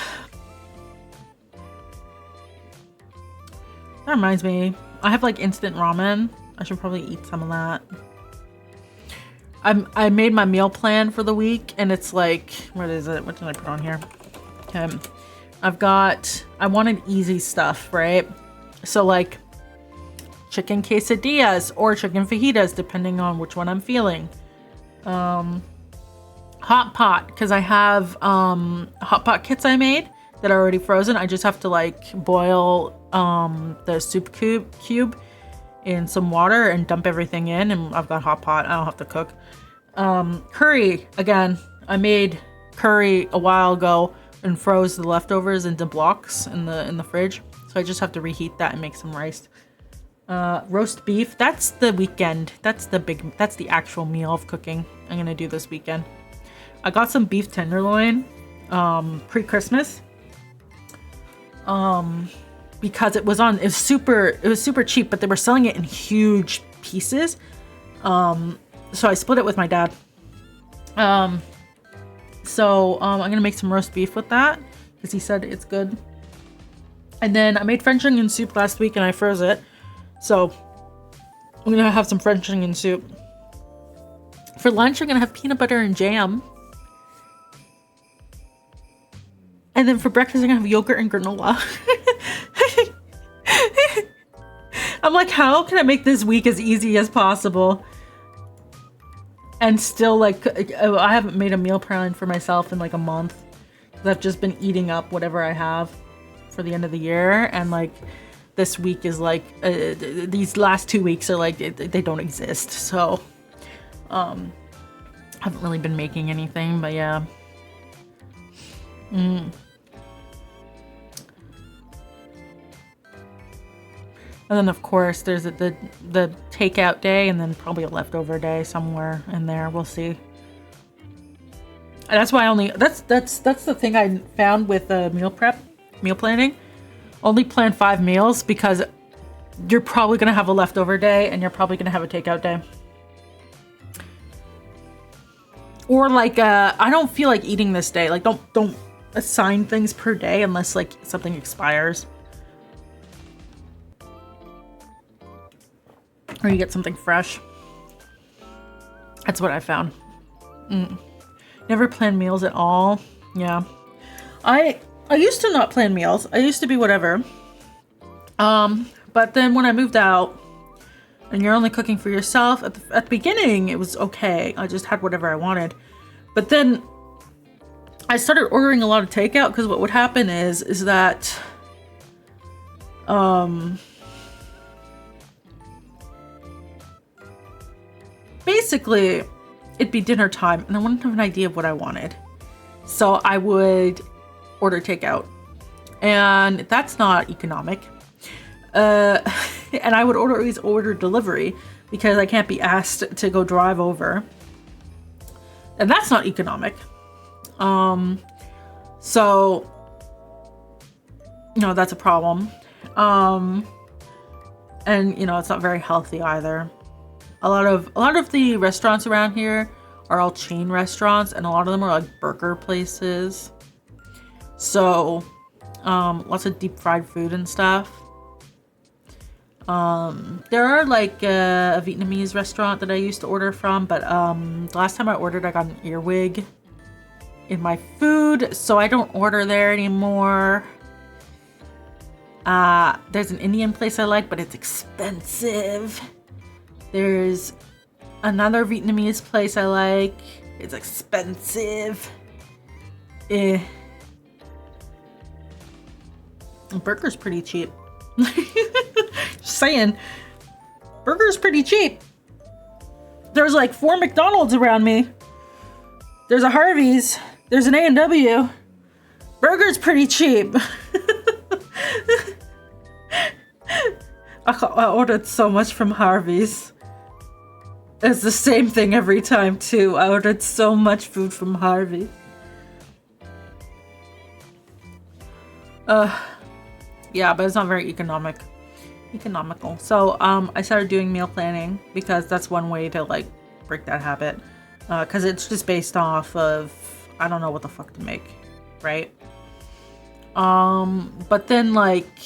That reminds me, I have like instant ramen. I should probably eat some of that. I made my meal plan for the week, and it's like, what is it? What did I put on here? Okay. I wanted easy stuff, right? So like chicken quesadillas or chicken fajitas, depending on which one I'm feeling. Hot pot, because I have hot pot kits I made that are already frozen. I just have to like boil the soup cube in some water and dump everything in, and I've got hot pot. I don't have to cook. Curry, again, I made curry a while ago and froze the leftovers into blocks in the fridge, so I just have to reheat that and make some rice. Roast beef, that's the weekend. That's the actual meal of cooking I'm gonna do this weekend. I got some beef tenderloin pre-Christmas, because it was super cheap, but they were selling it in huge pieces. So I split it with my dad. So I'm gonna make some roast beef with that because he said it's good. And then I made French onion soup last week and I froze it. So I'm gonna have some French onion soup. For lunch, I'm gonna have peanut butter and jam. And then for breakfast, I'm gonna have yogurt and granola. I'm like, how can I make this week as easy as possible? And still, like, I haven't made a meal plan for myself in like a month. Because I've just been eating up whatever I have for the end of the year. And like, this week is like, these last 2 weeks are like, they don't exist. So, haven't really been making anything, but yeah. And then of course there's the takeout day, and then probably a leftover day somewhere in there. We'll see. And that's why that's the thing I found with meal planning. Only plan 5 meals because you're probably gonna have a leftover day and you're probably gonna have a takeout day. Or like I don't feel like eating this day. Like don't assign things per day unless like something expires. Or you get something fresh. That's what I found. Never plan meals at all. Yeah. I used to not plan meals. I used to be whatever. But then when I moved out and you're only cooking for yourself, at the beginning it was okay. I just had whatever I wanted. But then I started ordering a lot of takeout because what would happen is that basically it'd be dinner time and I wouldn't have an idea of what I wanted. So I would order takeout, and that's not economic. And I would always order delivery because I can't be asked to go drive over. And that's not economic. So, you know, that's a problem. And, you know, it's not very healthy either. A lot of the restaurants around here are all chain restaurants, and a lot of them are like burger places. So, lots of deep fried food and stuff. There are like a Vietnamese restaurant that I used to order from, but the last time I ordered, I got an earwig in my food, so I don't order there anymore. There's an Indian place I like, but it's expensive. There's another Vietnamese place I like. It's expensive. Burger's pretty cheap. Just saying. Burger's pretty cheap. There's like 4 McDonald's around me. There's a Harvey's. There's an A&W. Burger's pretty cheap. I ordered so much from Harvey's. It's the same thing every time too. I ordered so much food from Harvey. Yeah, but it's not very economical. So I started doing meal planning because that's one way to like break that habit. Because it's just based off of I don't know what the fuck to make, right? But then like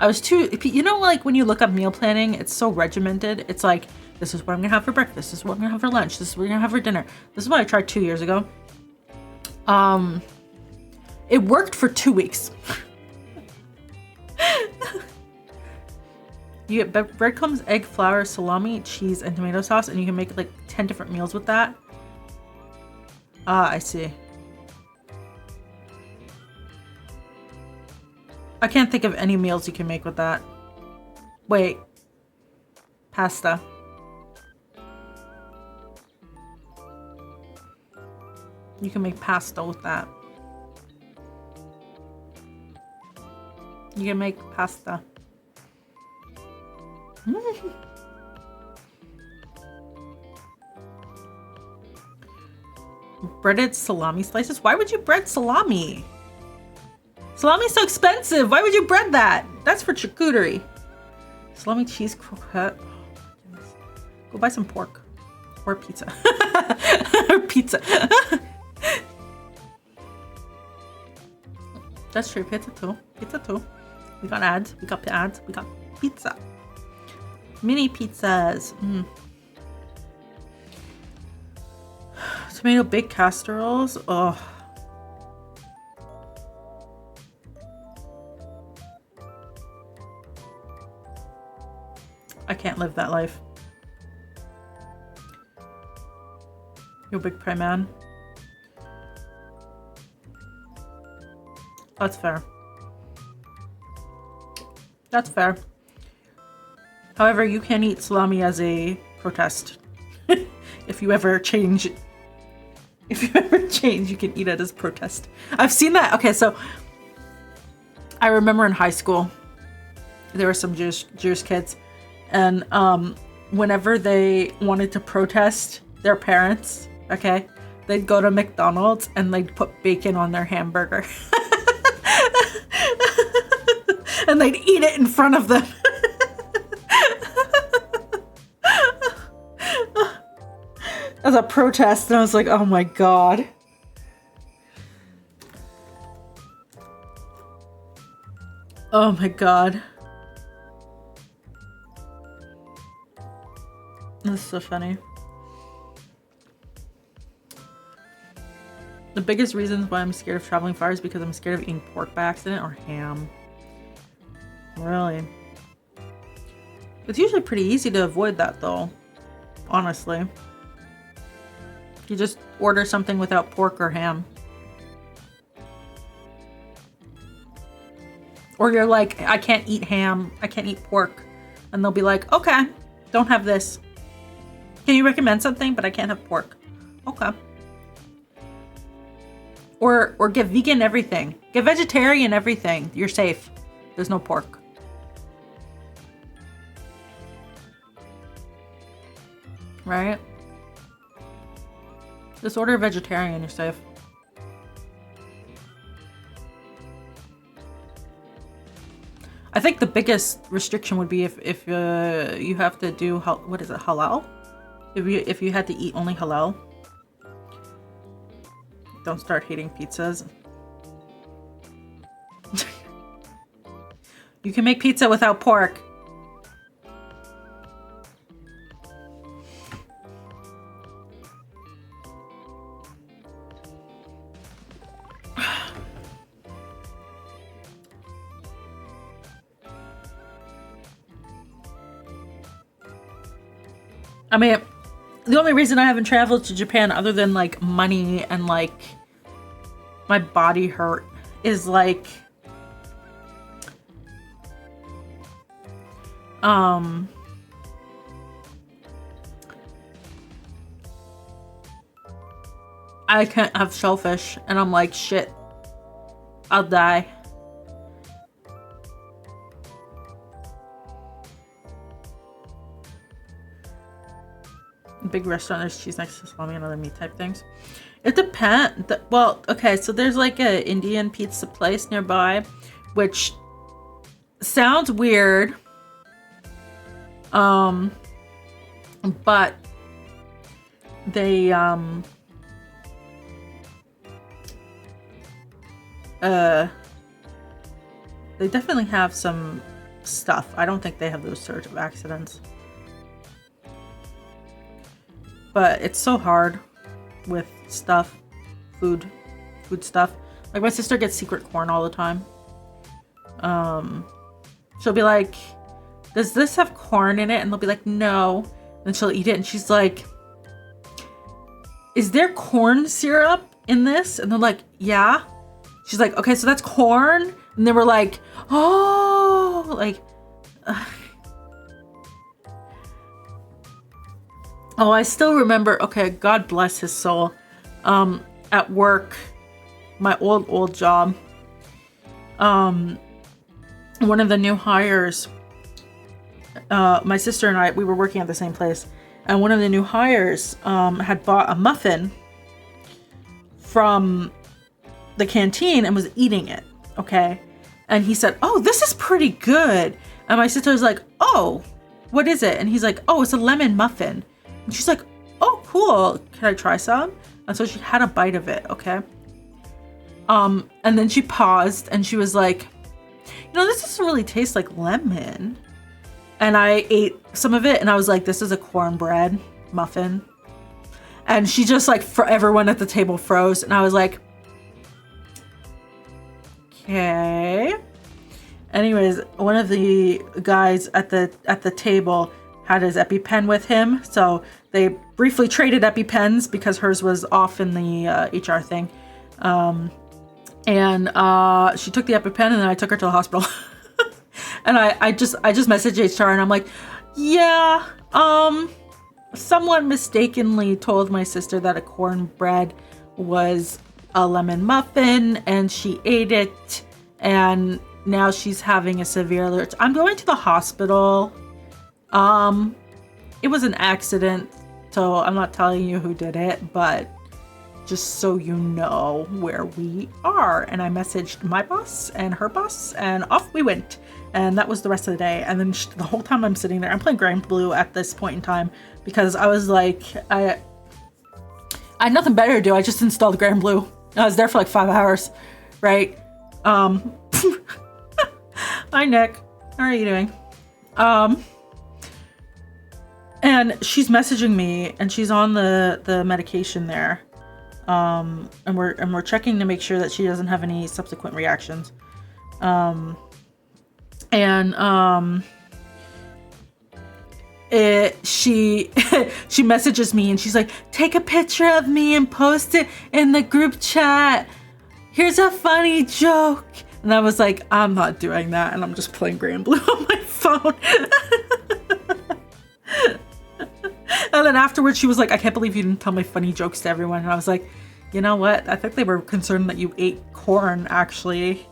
I was too, you know, like when you look up meal planning, it's so regimented. It's like, this is what I'm gonna have for breakfast. This is what I'm gonna have for lunch. This is what we're gonna have for dinner. This is what I tried 2 years ago. It worked for 2 weeks. You get breadcrumbs, egg, flour, salami, cheese, and tomato sauce, and you can make like 10 different meals with that. Ah, I see. I can't think of any meals you can make with that. Wait. Pasta. You can make pasta with that. You can make pasta. Breaded salami slices? Why would you bread salami? Salami's so expensive. Why would you bread that? That's for charcuterie. Salami cheese croquette. Oh, go buy some pork. Or pizza. Or pizza. That's true. Pizza too. Pizza too. We got ads. We got ads. We got pizza. Mini pizzas. Tomato baked casseroles. Oh. I can't live that life. You a big prey man. That's fair. That's fair. However, you can eat salami as a protest. If you ever change, you can eat it as protest. I've seen that. Okay, so I remember in high school, there were some Jewish kids, and whenever they wanted to protest their parents, okay, they'd go to McDonald's and they'd put bacon on their hamburger. And they'd eat it in front of them. As a protest, and I was like, oh my god. Oh my god. That's so funny. The biggest reasons why I'm scared of traveling far is because I'm scared of eating pork by accident or ham. Really? It's usually pretty easy to avoid that though, honestly. You just order something without pork or ham. Or you're like, I can't eat ham, I can't eat pork. And they'll be like, okay, don't have this. Can you recommend something? But I can't have pork. Okay. Or get vegan everything. Get vegetarian everything. You're safe. There's no pork. Right? Just order vegetarian, you're safe. I think the biggest restriction would be if you have to do, what is it, halal? If you had to eat only halal. Don't start hating pizzas. You can make pizza without pork. I mean, the only reason I haven't traveled to Japan other than like money and like my body hurt is like I can't have shellfish and I'm like, shit, I'll die. Big restaurant, there's cheese next to salami and other meat type things. It depends. Well, okay, so there's like a Indian pizza place nearby, which sounds weird. But they definitely have some stuff. I don't think they have those sort of accidents. But it's so hard with stuff, food stuff. Like my sister gets secret corn all the time. She'll be like, does this have corn in it? And they'll be like, no. And she'll eat it and she's like, is there corn syrup in this? And they're like, yeah. She's like, okay, so that's corn. And they were like, oh, like, oh, I still remember, okay, God bless his soul. At work, my old job, one of the new hires, my sister and I, we were working at the same place, and one of the new hires had bought a muffin from the canteen and was eating it, okay? And he said, oh, this is pretty good. And my sister was like, oh, what is it? And he's like, oh, it's a lemon muffin. And she's like, oh, cool. Can I try some? And so she had a bite of it, okay? And then she paused and she was like, you know, this doesn't really taste like lemon. And I ate some of it and I was like, this is a cornbread muffin. And she just like, for everyone at the table froze. And I was like, okay. Anyways, one of the guys at the table had his EpiPen with him, so they briefly traded EpiPens because hers was off in the HR thing. And she took the EpiPen and then I took her to the hospital. And I just messaged HR and I'm like, yeah, someone mistakenly told my sister that a cornbread was a lemon muffin and she ate it and now she's having a severe allergy. I'm going to the hospital. It was an accident, so I'm not telling you who did it, but just so you know where we are. And I messaged my boss and her boss and off we went. And that was the rest of the day. And then the whole time I'm sitting there, I'm playing Grand Blue at this point in time because I was like, I had nothing better to do. I just installed Grand Blue. I was there for like 5 hours, right? Hi, Nick. How are you doing? And she's messaging me and she's on the medication there. And we're checking to make sure that she doesn't have any subsequent reactions. She messages me and she's like, take a picture of me and post it in the group chat. Here's a funny joke. And I was like, I'm not doing that. And I'm just playing Grand Blue on my phone. And then afterwards she was like, I can't believe you didn't tell my funny jokes to everyone. And I was like, you know what? I think they were concerned that you ate corn, actually.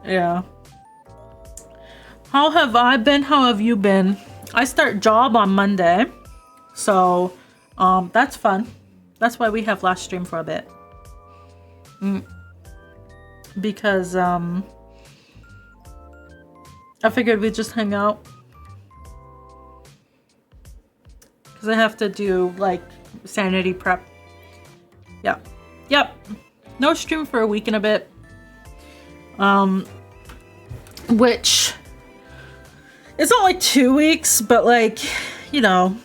Yeah. How have I been? How have you been? I start job on Monday. So, that's fun. That's why we have last stream for a bit. Because, I figured we'd just hang out. Because I have to do, like, sanity prep. Yep. No stream for a week and a bit. Which it's only 2 weeks, but like, you know,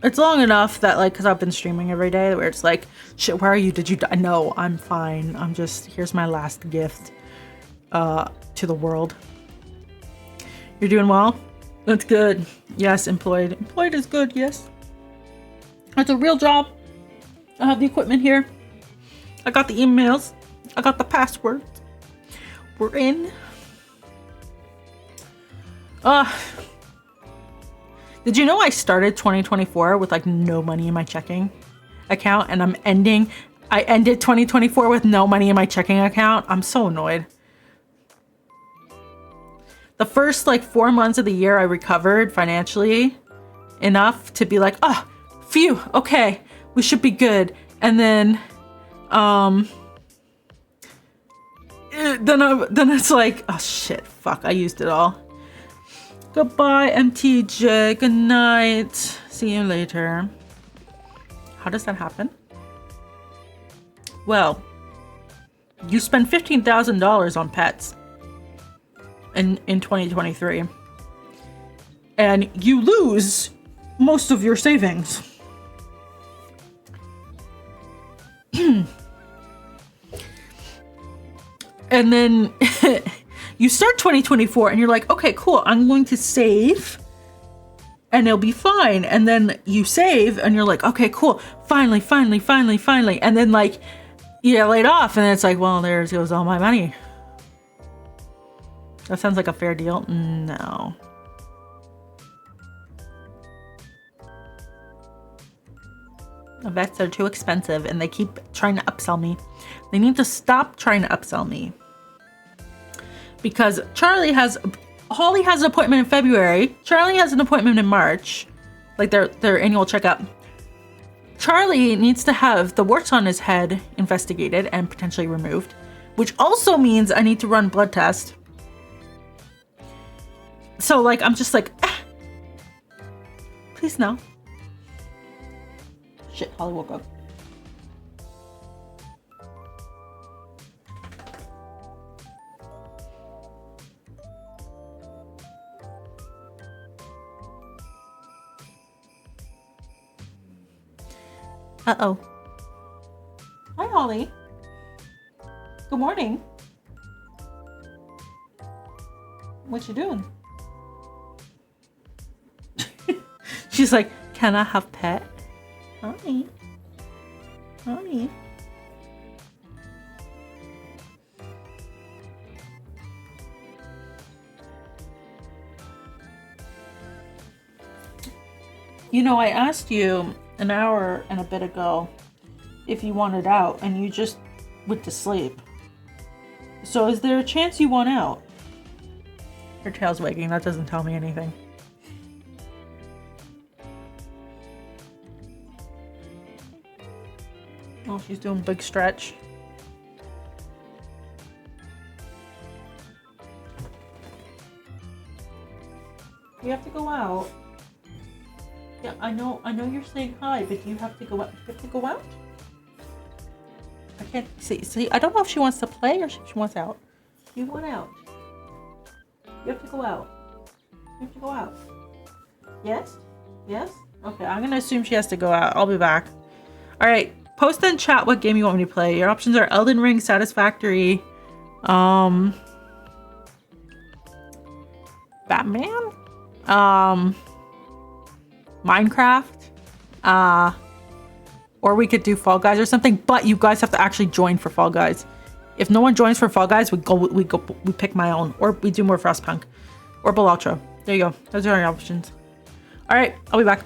it's long enough that like, cause I've been streaming every day where it's like, shit, where are you? Did you die? No, I'm fine. I'm just, here's my last gift, to the world. You're doing well? That's good. Yes, employed. Employed is good, yes. It's a real job. I have the equipment here. I got the emails. I got the passwords. We're in. Did you know I started 2024 with like no money in my checking account, and I ended 2024 with no money in my checking account? I'm so annoyed. The first like 4 months of the year I recovered financially enough to be like, oh, phew, okay, we should be good. And then then it's like, oh shit, fuck, I used it all. Goodbye, MTJ. Good night. See you later. How does that happen? Well, you spend $15,000 on pets in 2023, and you lose most of your savings. And then you start 2024 and you're like, okay, cool, I'm going to save and it'll be fine. And then you save and you're like, okay, cool, finally. And then like you get laid off and it's like, well, there goes all my money. That sounds like a fair deal. No. Vets are too expensive and they keep trying to upsell me. They need to stop trying to upsell me. Because Holly has an appointment in February. Charlie has an appointment in March. Like their annual checkup. Charlie needs to have the warts on his head investigated and potentially removed. Which also means I need to run blood tests. So like, I'm just like, please no. Shit, Holly woke up. Uh-oh. Hi, Holly. Good morning. What you doing? She's like, can I have pet? Hi. Hi. You know, I asked you an hour and a bit ago if you wanted out, and you just went to sleep. So is there a chance you want out? Her tail's wagging. That doesn't tell me anything. Oh, she's doing a big stretch. You have to go out. Yeah, I know you're saying hi, but do you have to go out? Do you have to go out? I can't see, I don't know if she wants to play or if she wants out. You want out. You have to go out. You have to go out. Yes? Yes? Okay, I'm gonna assume she has to go out. I'll be back. Alright, post in chat what game you want me to play. Your options are Elden Ring, Satisfactory, Batman? Minecraft, or we could do Fall Guys or something, but you guys have to actually join for Fall Guys. If no one joins for Fall Guys, we pick my own, or we do more Frostpunk or Balatro. There you go. Those are our options. All right, I'll be back.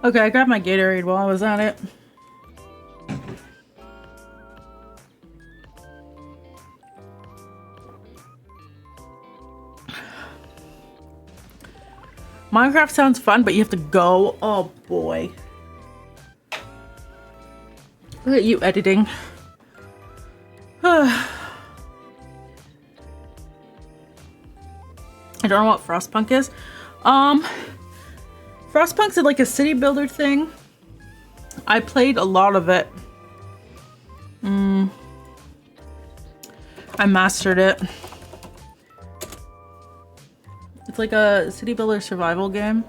Okay, I grabbed my Gatorade while I was at it. Minecraft sounds fun, but you have to go. Oh boy. Look at you editing. I don't know what Frostpunk is. Frostpunk's like a city builder thing. I played a lot of it. I mastered it. It's like a city builder survival game.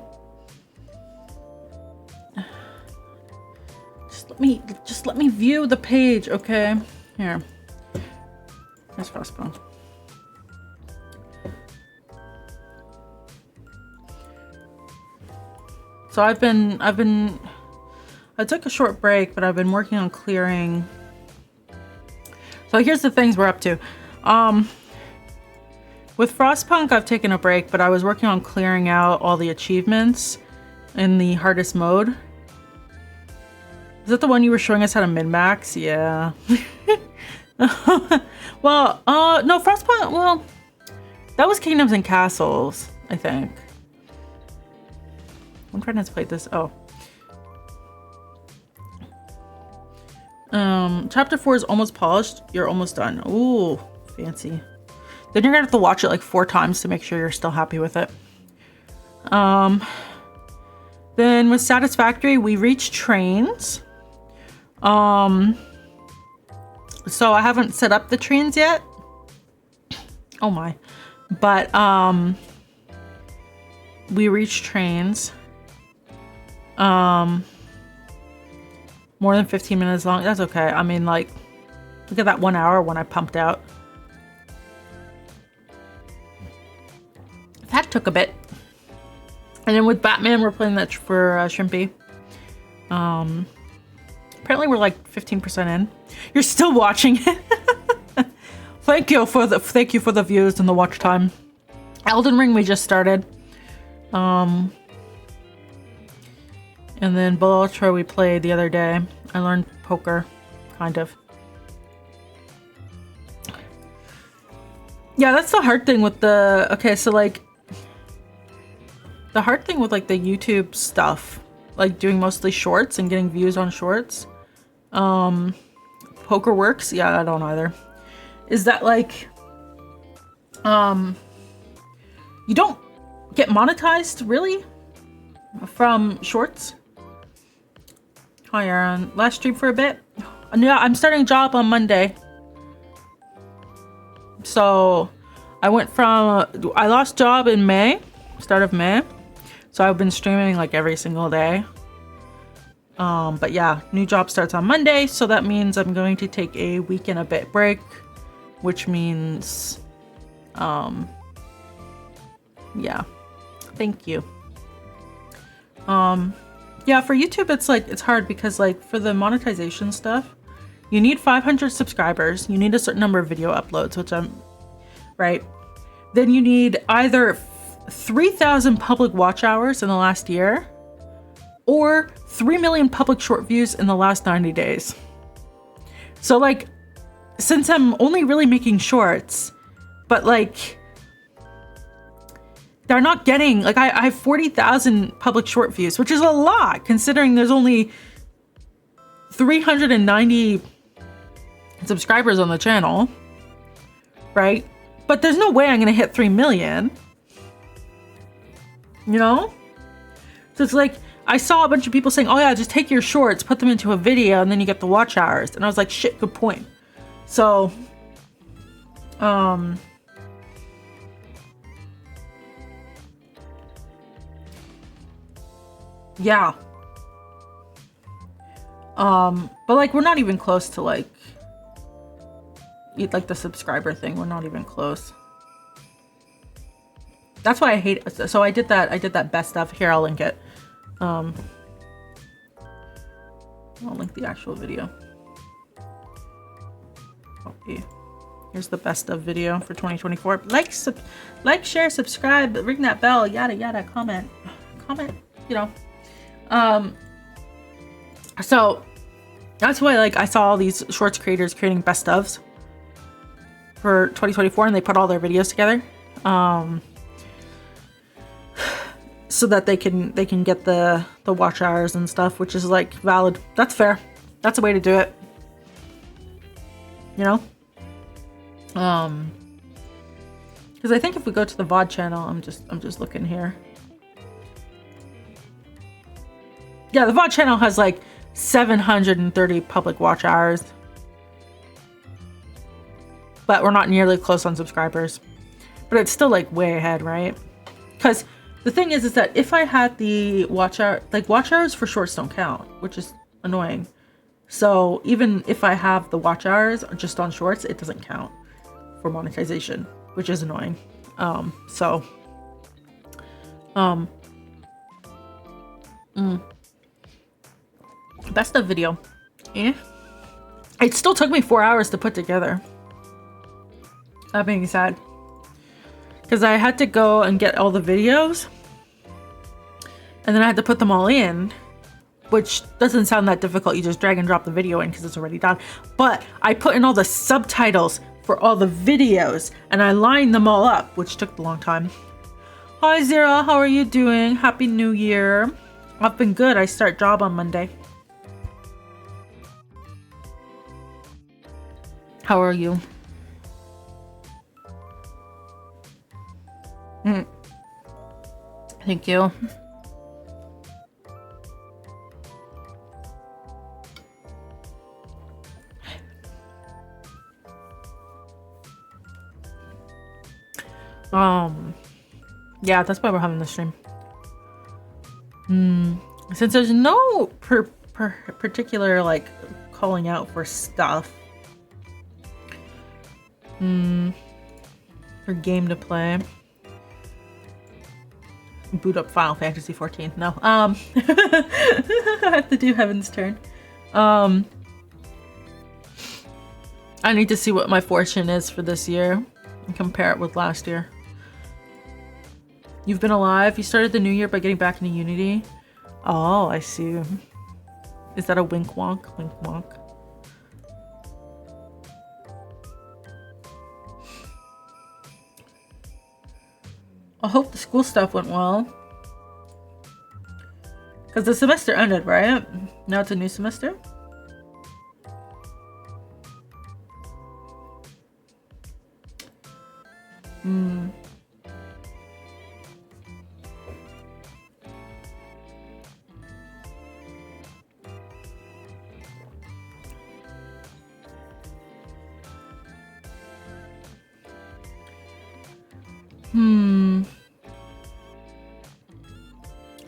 Just let me view the page, okay? Here. There's Frostpunk. So I took a short break, but I've been working on clearing. So here's the things we're up to. With Frostpunk, I've taken a break, but I was working on clearing out all the achievements in the hardest mode. Is that the one you were showing us how to min-max? Yeah. Well, no, Frostpunk, well, that was Kingdoms and Castles, I think. I'm trying to play this. Oh. Chapter 4 is almost polished. You're almost done. Ooh, fancy. Then you're gonna have to watch it like 4 times to make sure you're still happy with it. Then with Satisfactory, we reached trains. So I haven't set up the trains yet. Oh my. But, we reached trains. More than 15 minutes long. That's okay. I mean, like, look at that 1 hour when I pumped out. That took a bit. And then with Batman, we're playing that for Shrimpy. Apparently we're like 15% in. You're still watching it. Thank you for the views and the watch time. Elden Ring we just started. And then Ultra we played the other day. I learned poker, kind of. Yeah, that's the hard thing with the... Okay, so like... The hard thing with like the YouTube stuff, like doing mostly shorts and getting views on shorts. Poker works? Yeah, I don't either. Is that like... you don't get monetized, really? From shorts? Hi, Aaron. Last stream for a bit? Yeah, I'm starting a job on Monday. So, I went from... I lost job in May. Start of May. So, I've been streaming like every single day. But yeah, new job starts on Monday. So, that means I'm going to take a week and a bit break. Which means... yeah. Thank you. Yeah, for YouTube, it's hard because like for the monetization stuff, you need 500 subscribers. You need a certain number of video uploads, which right. Then you need either 3,000 public watch hours in the last year or 3 million public short views in the last 90 days. So like, since I'm only really making shorts, but like, they're not getting, like, I have 40,000 public short views, which is a lot considering there's only 390 subscribers on the channel, right? But there's no way I'm gonna hit 3 million, you know? So it's like, I saw a bunch of people saying, oh yeah, just take your shorts, put them into a video, and then you get the watch hours. And I was like, shit, good point. So, yeah. But like, we're not even close to like the subscriber thing. We're not even close. That's why I hate it. So I did that best stuff. Here, I'll link it. I'll link the actual video. Copy. Here's the best of video for 2024. Like, share, subscribe, ring that bell, yada yada, comment, you know. So that's why, like, I saw all these shorts creators creating best ofs for 2024, and they put all their videos together, so that they can get the watch hours and stuff, which is like valid. That's fair. That's a way to do it. You know? Because I think if we go to the VOD channel, I'm just looking here. Yeah, the VOD channel has like 730 public watch hours. But we're not nearly close on subscribers. But it's still like way ahead, right? Because the thing is that if I had the watch hour, like watch hours for shorts don't count, which is annoying. So even if I have the watch hours just on shorts, it doesn't count for monetization, which is annoying. Best of video. Yeah. It still took me 4 hours to put together. That being said, because I had to go and get all the videos, and then I had to put them all in, which doesn't sound that difficult. You just drag and drop the video in because it's already done. But I put in all the subtitles for all the videos, and I lined them all up, which took a long time. Hi Zira, how are you doing? Happy New Year. I've been good. I start job on Monday. How are you? Thank you. Yeah, that's why we're having this stream. Since there's no particular like calling out for stuff for game to play. Boot up Final Fantasy 14. No. I have to do Heaven's Turn. I need to see what my fortune is for this year and compare it with last year. You've been alive. You started the new year by getting back into Unity. Oh, I see. Is that a wink wonk? Wink wonk. I hope the school stuff went well. Because the semester ended, right? Now it's a new semester?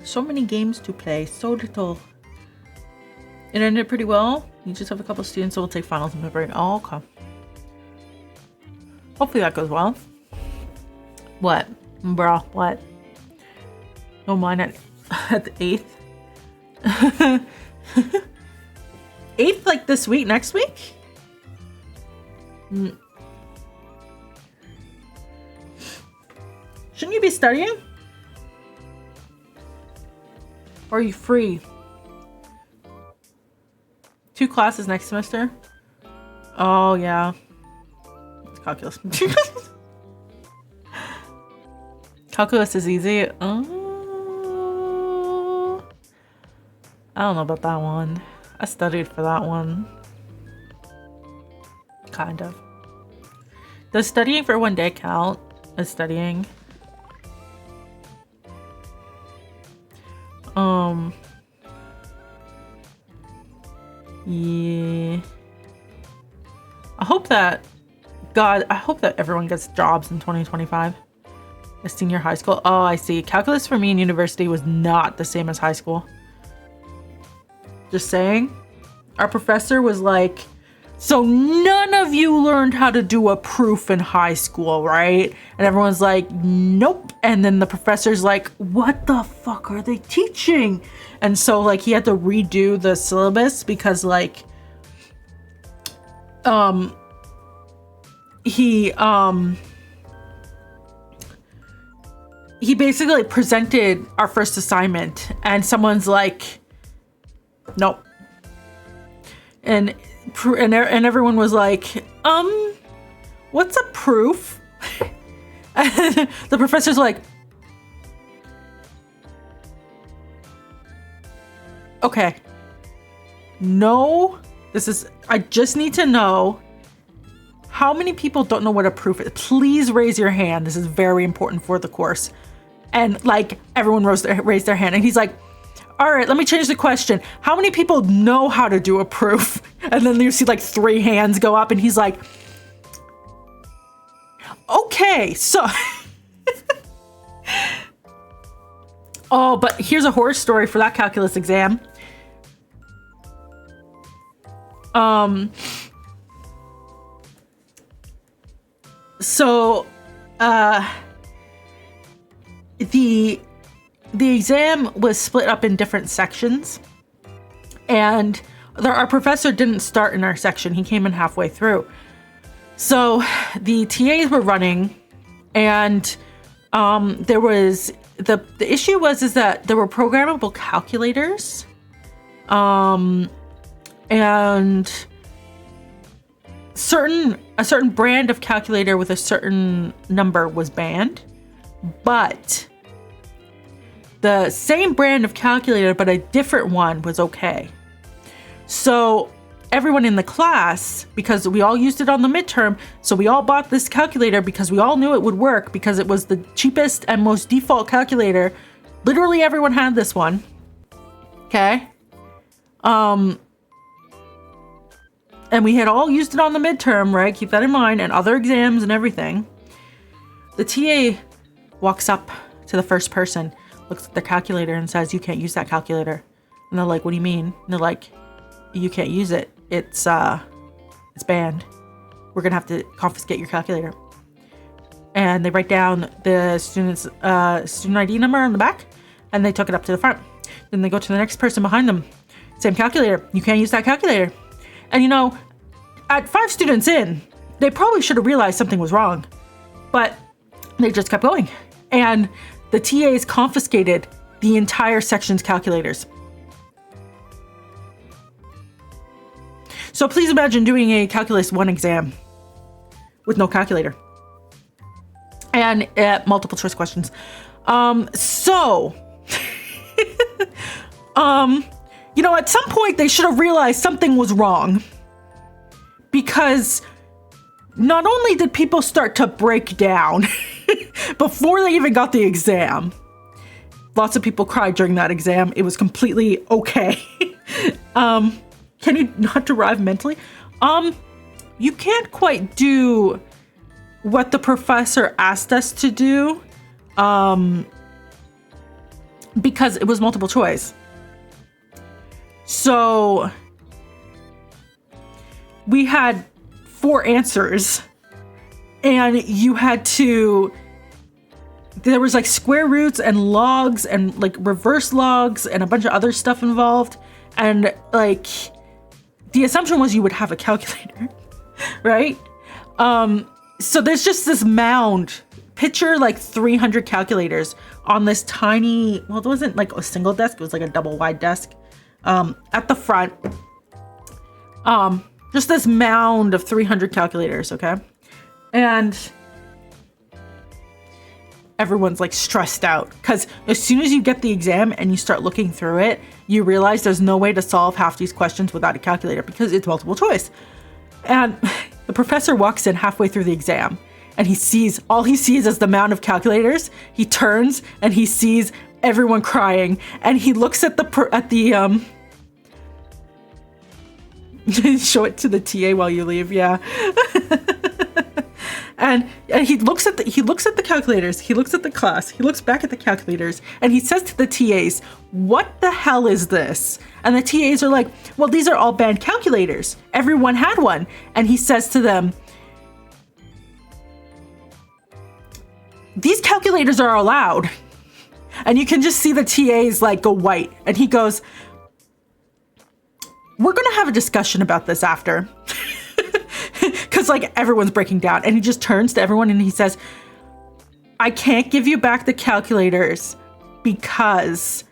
So many games to play, so little. It ended pretty well. You just have a couple students that will take finals in February. Oh, okay. Hopefully that goes well. What? Bro, what? No, mine at the 8th. 8th, like this week, next week? Shouldn't you be studying? Or are you free? 2 classes next semester? Oh, yeah. It's calculus. Calculus is easy. Oh, I don't know about that one. I studied for that one. Kind of. Does studying for 1 day count as studying? Yeah. I hope that everyone gets jobs in 2025. A senior high school. Oh, I see. Calculus for me in university was not the same as high school. Just saying. Our professor was like, so none of you learned how to do a proof in high school, right? And everyone's like, nope. And then the professor's like, what the fuck are they teaching? And so like he had to redo the syllabus because like he basically presented our first assignment, and someone's like, nope. And everyone was like, what's a proof? And the professor's like, okay, no, I just need to know how many people don't know what a proof is. Please raise your hand. This is very important for the course. And like everyone raised their hand, and he's like, all right, let me change the question. How many people know how to do a proof? And then you see like 3 hands go up, and he's like, okay, so. Oh, but here's a horror story for that calculus exam. So, the exam was split up in different sections, and our professor didn't start in our section. He came in halfway through. So the TAs were running, and there was the issue was that there were programmable calculators, and a certain brand of calculator with a certain number was banned, but the same brand of calculator but a different one was okay. So everyone in the class, because we all used it on the midterm, so we all bought this calculator because we all knew it would work because it was the cheapest and most default calculator. Literally everyone had this one. Okay. And we had all used it on the midterm, right? Keep that in mind, and other exams and everything. The TA walks up to the first person, looks at their calculator and says, you can't use that calculator. And they're like, what do you mean? And they're like, you can't use it. It's banned. We're gonna have to confiscate your calculator. And they write down the student's student ID number on the back, and they took it up to the front. Then they go to the next person behind them. Same calculator. You can't use that calculator. And you know, at 5 students in, they probably should have realized something was wrong, but they just kept going. And the TAs confiscated the entire section's calculators. So please imagine doing a Calculus 1 exam with no calculator and multiple choice questions. You know, at some point they should have realized something was wrong, because not only did people start to break down before they even got the exam, lots of people cried during that exam. It was completely okay. Can you not derive mentally? You can't quite do what the professor asked us to do, because it was multiple choice. So we had 4 answers, and you had to, there was like square roots and logs and like reverse logs and a bunch of other stuff involved. And like, the assumption was you would have a calculator, right? So there's just this mound. Picture like 300 calculators on this tiny, well, it wasn't like a single desk, it was like a double wide desk. At the front, just this mound of 300 calculators, okay? And everyone's like stressed out, because as soon as you get the exam and you start looking through it, you realize there's no way to solve half these questions without a calculator because it's multiple choice. And the professor walks in halfway through the exam, and all he sees is the mound of calculators. He turns and he sees everyone crying, and he looks at the show it to the TA while you leave, yeah. and he looks at the calculators, he looks at the class, he looks back at the calculators, and he says to the TAs, what the hell is this? And the TAs are like, well, these are all banned calculators. Everyone had one. And he says to them, these calculators are allowed. And you can just see the TAs like go white. And he goes, we're going to have a discussion about this after. Because like everyone's breaking down. And he just turns to everyone and he says, I can't give you back the calculators because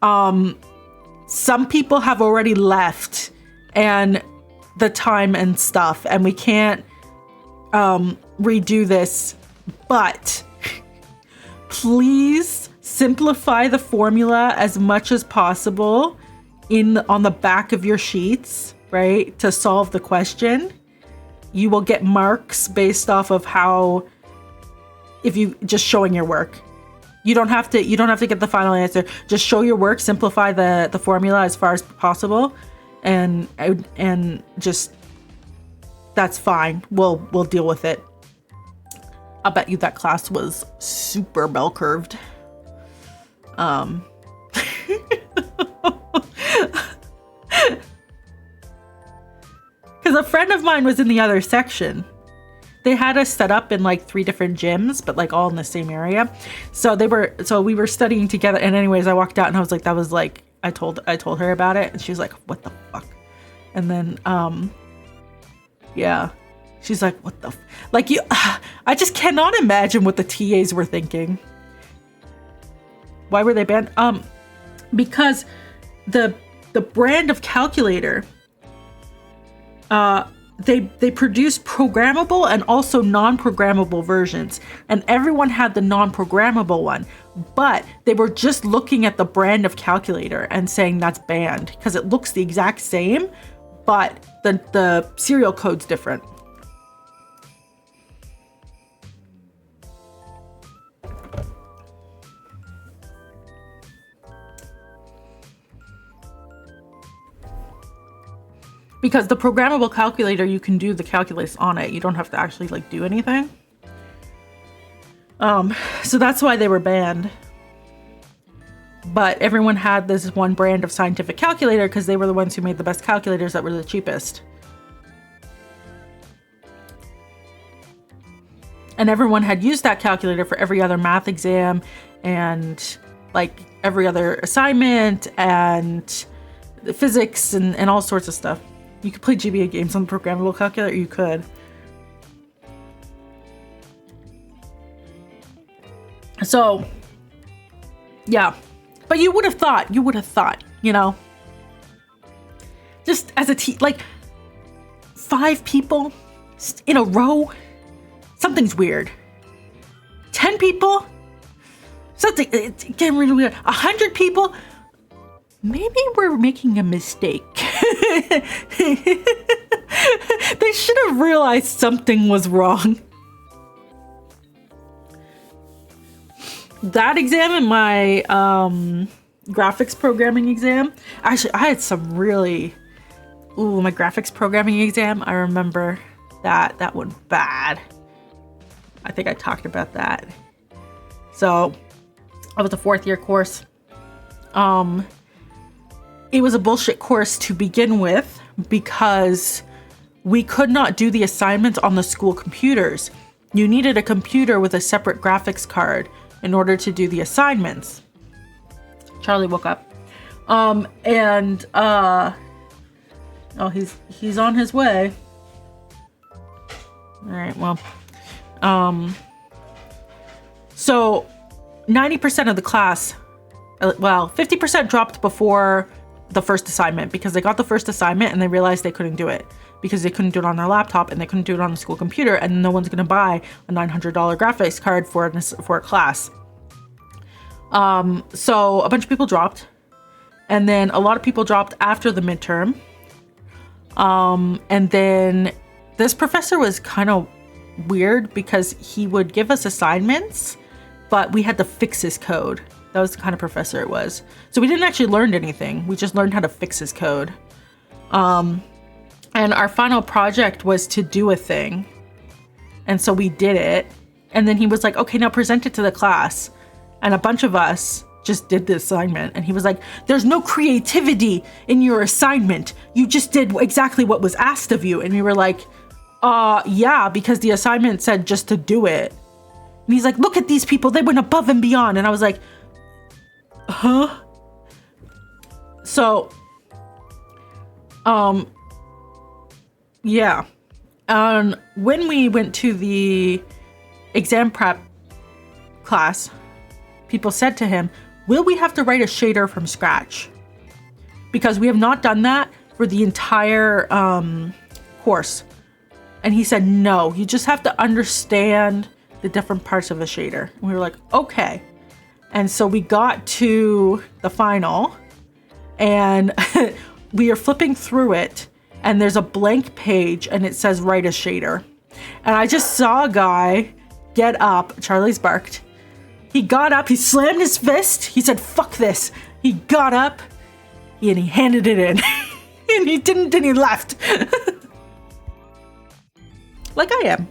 some people have already left and the time and stuff, and we can't redo this, but please simplify the formula as much as possible on the back of your sheets, right, to solve the question. You will get marks based off of how, if you just showing your work. You don't have to get the final answer. Just show your work, simplify the formula as far as possible, and just, that's fine. We'll deal with it. I'll bet you that class was super bell curved. Because a friend of mine was in the other section. They had us set up in like 3 different gyms, but like all in the same area. So we were studying together. And anyways, I walked out and I was like, that was like, I told her about it, and she was like, what the fuck? And then, yeah, she's like, what the, like you, I just cannot imagine what the TAs were thinking. Why were they banned? Because the brand of calculator, they produced programmable and also non-programmable versions, and everyone had the non-programmable one, but they were just looking at the brand of calculator and saying that's banned because it looks the exact same, but the serial code's different. Because the programmable calculator, you can do the calculus on it. You don't have to actually like do anything. So that's why they were banned. But everyone had this one brand of scientific calculator because they were the ones who made the best calculators that were the cheapest. And everyone had used that calculator for every other math exam and like every other assignment and the physics and all sorts of stuff. You could play GBA games on the programmable calculator, you could. So, yeah. But you would have thought, you know, just as a team, like 5 people in a row, something's weird. 10 people, it's getting really weird. 100 people, maybe we're making a mistake. They should have realized something was wrong. That exam and my graphics programming exam, actually I had some really, my graphics programming exam, I remember that went bad. I think I talked about that. So it was a 4th year course. It was a bullshit course to begin with because we could not do the assignments on the school computers. You needed a computer with a separate graphics card in order to do the assignments. Charlie woke up. Oh, he's on his way. All right, well, so 90% of the class, well, 50% dropped before the first assignment because they got the first assignment and they realized they couldn't do it because they couldn't do it on their laptop and they couldn't do it on the school computer, and no one's going to buy a $900 graphics card for a class. So a bunch of people dropped, and then a lot of people dropped after the midterm. And then this professor was kind of weird because he would give us assignments, but we had to fix his code. That was the kind of professor it was. So we didn't actually learn anything. We just learned how to fix his code. And our final project was to do a thing. And so we did it. And then he was like, okay, now present it to the class. And a bunch of us just did the assignment. And he was like, there's no creativity in your assignment. You just did exactly what was asked of you. And we were like, yeah, because the assignment said just to do it. And he's like, look at these people. They went above and beyond. And I was like, huh? So, yeah. When we went to the exam prep class, people said to him, will we have to write a shader from scratch? Because we have not done that for the entire course. And he said, no, you just have to understand the different parts of a shader. And we were like, okay. And so we got to the final and we are flipping through it and there's a blank page and it says write a shader. And I just saw a guy get up. Charlie's barked. He got up, he slammed his fist. He said, fuck this. He got up and he handed it in. And he didn't, and he left. Like I am.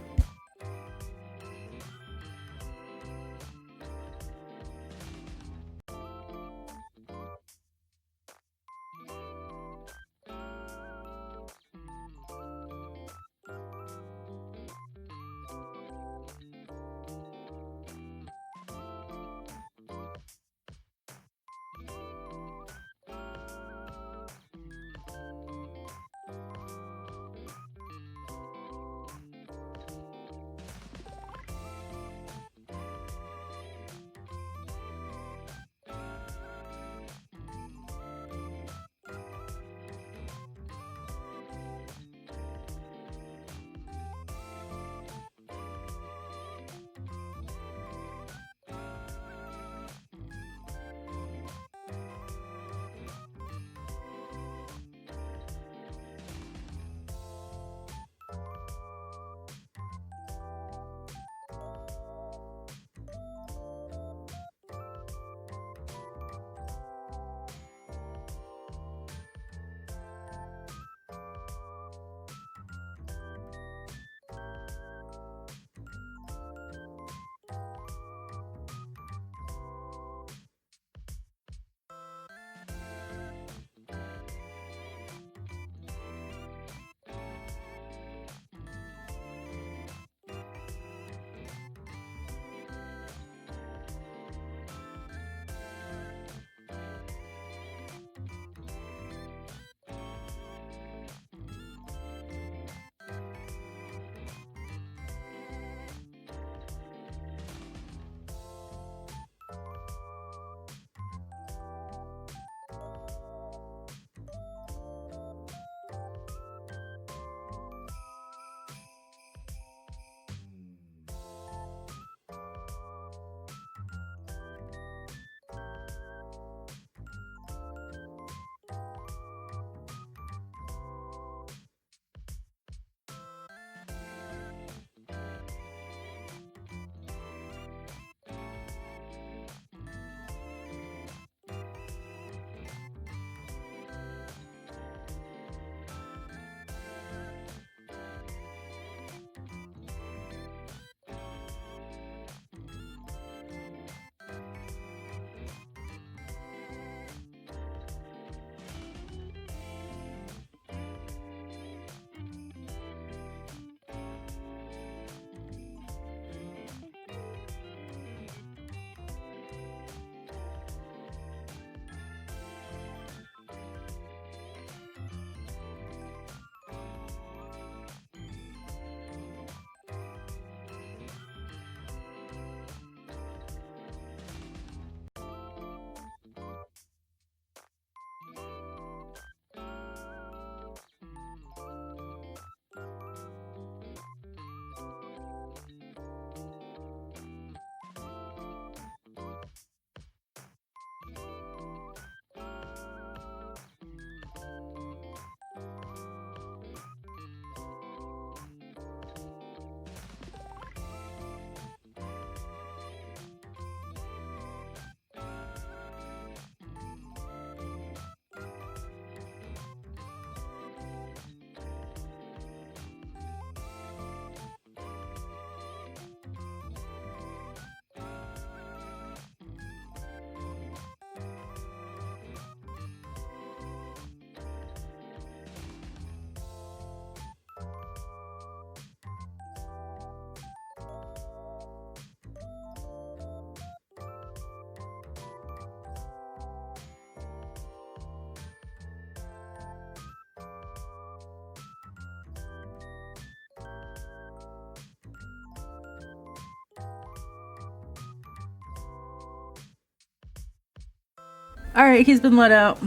All right, he's been let out.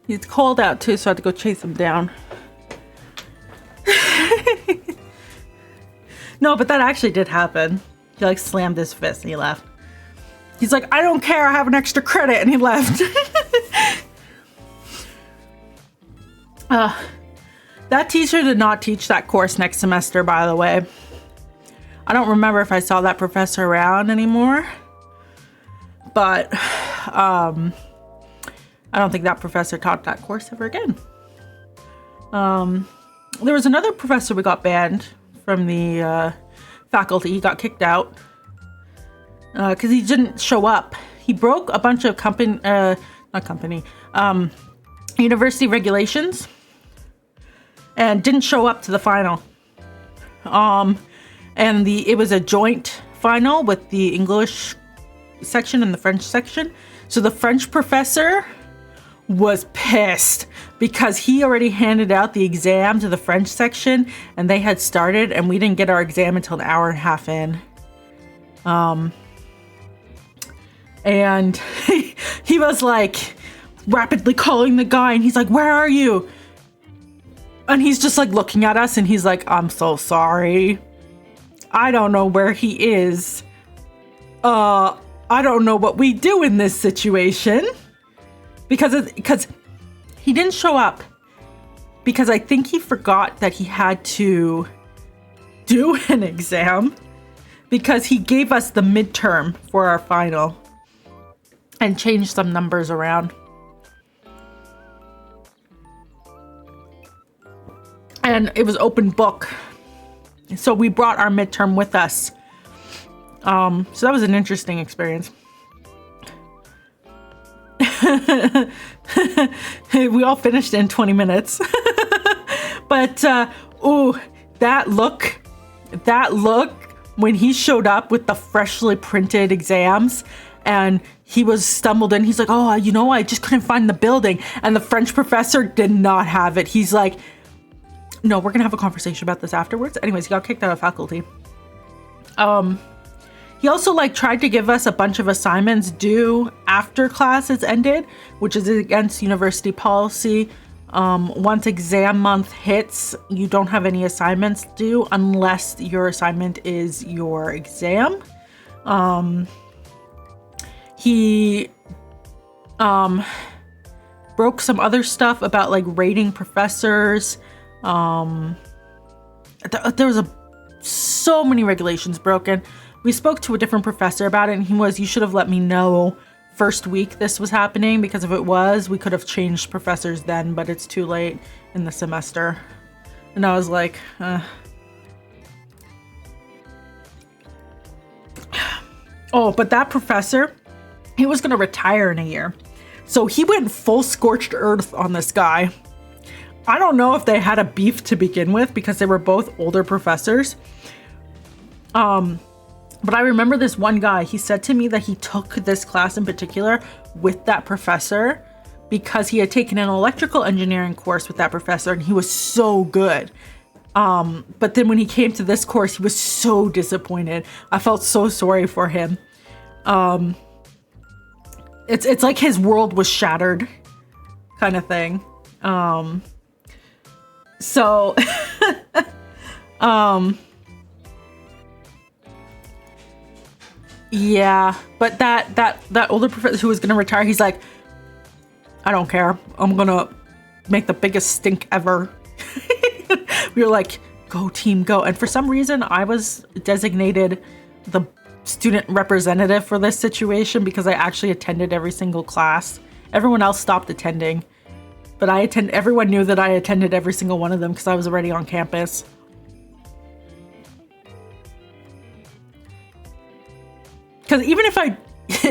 He's cold out too, so I had to go chase him down. No, but that actually did happen. He like slammed his fist and he left. He's like, I don't care, I have an extra credit, and he left. That teacher did not teach that course next semester, by the way. I don't remember if I saw that professor around anymore, but I don't think that professor taught that course ever again. There was another professor we got banned from the faculty. He got kicked out because he didn't show up. He broke a bunch of university regulations and didn't show up to the final. And it was a joint final with the English section and the French section. So the French professor was pissed because he already handed out the exam to the French section and they had started, and we didn't get our exam until an hour and a half in. And he was like rapidly calling the guy, and he's like, where are you? And he's just like looking at us and he's like, I'm so sorry. I don't know where he is. I don't know what we do in this situation. Because he didn't show up. Because I think he forgot that he had to do an exam. Because he gave us the midterm for our final. And changed some numbers around. And it was open book. So we brought our midterm with us. So that was an interesting experience. We all finished in 20 minutes. But, that look when he showed up with the freshly printed exams and he was stumbled in, he's like, oh, I just couldn't find the building. And the French professor did not have it. He's like, no, we're gonna have a conversation about this afterwards. Anyways, he got kicked out of faculty. He also tried to give us a bunch of assignments due after classes ended, which is against university policy. Once exam month hits, you don't have any assignments due unless your assignment is your exam. He broke some other stuff about rating professors. There was so many regulations broken. We spoke to a different professor about it, and you should have let me know first week this was happening, because if it was, we could have changed professors then, but it's too late in the semester. And I was like, Oh, but that professor, he was going to retire in a year. So he went full scorched earth on this guy. I don't know if they had a beef to begin with because they were both older professors. But I remember this one guy, he said to me that he took this class in particular with that professor because he had taken an electrical engineering course with that professor and he was so good. But then when he came to this course, he was so disappointed. I felt so sorry for him. It's like his world was shattered kind of thing. So, yeah, but that older professor who was going to retire, he's like, I don't care. I'm going to make the biggest stink ever. We were like, go team, go. And for some reason, I was designated the student representative for this situation because I actually attended every single class. Everyone else stopped attending. But everyone knew that I attended every single one of them because I was already on campus. Because even if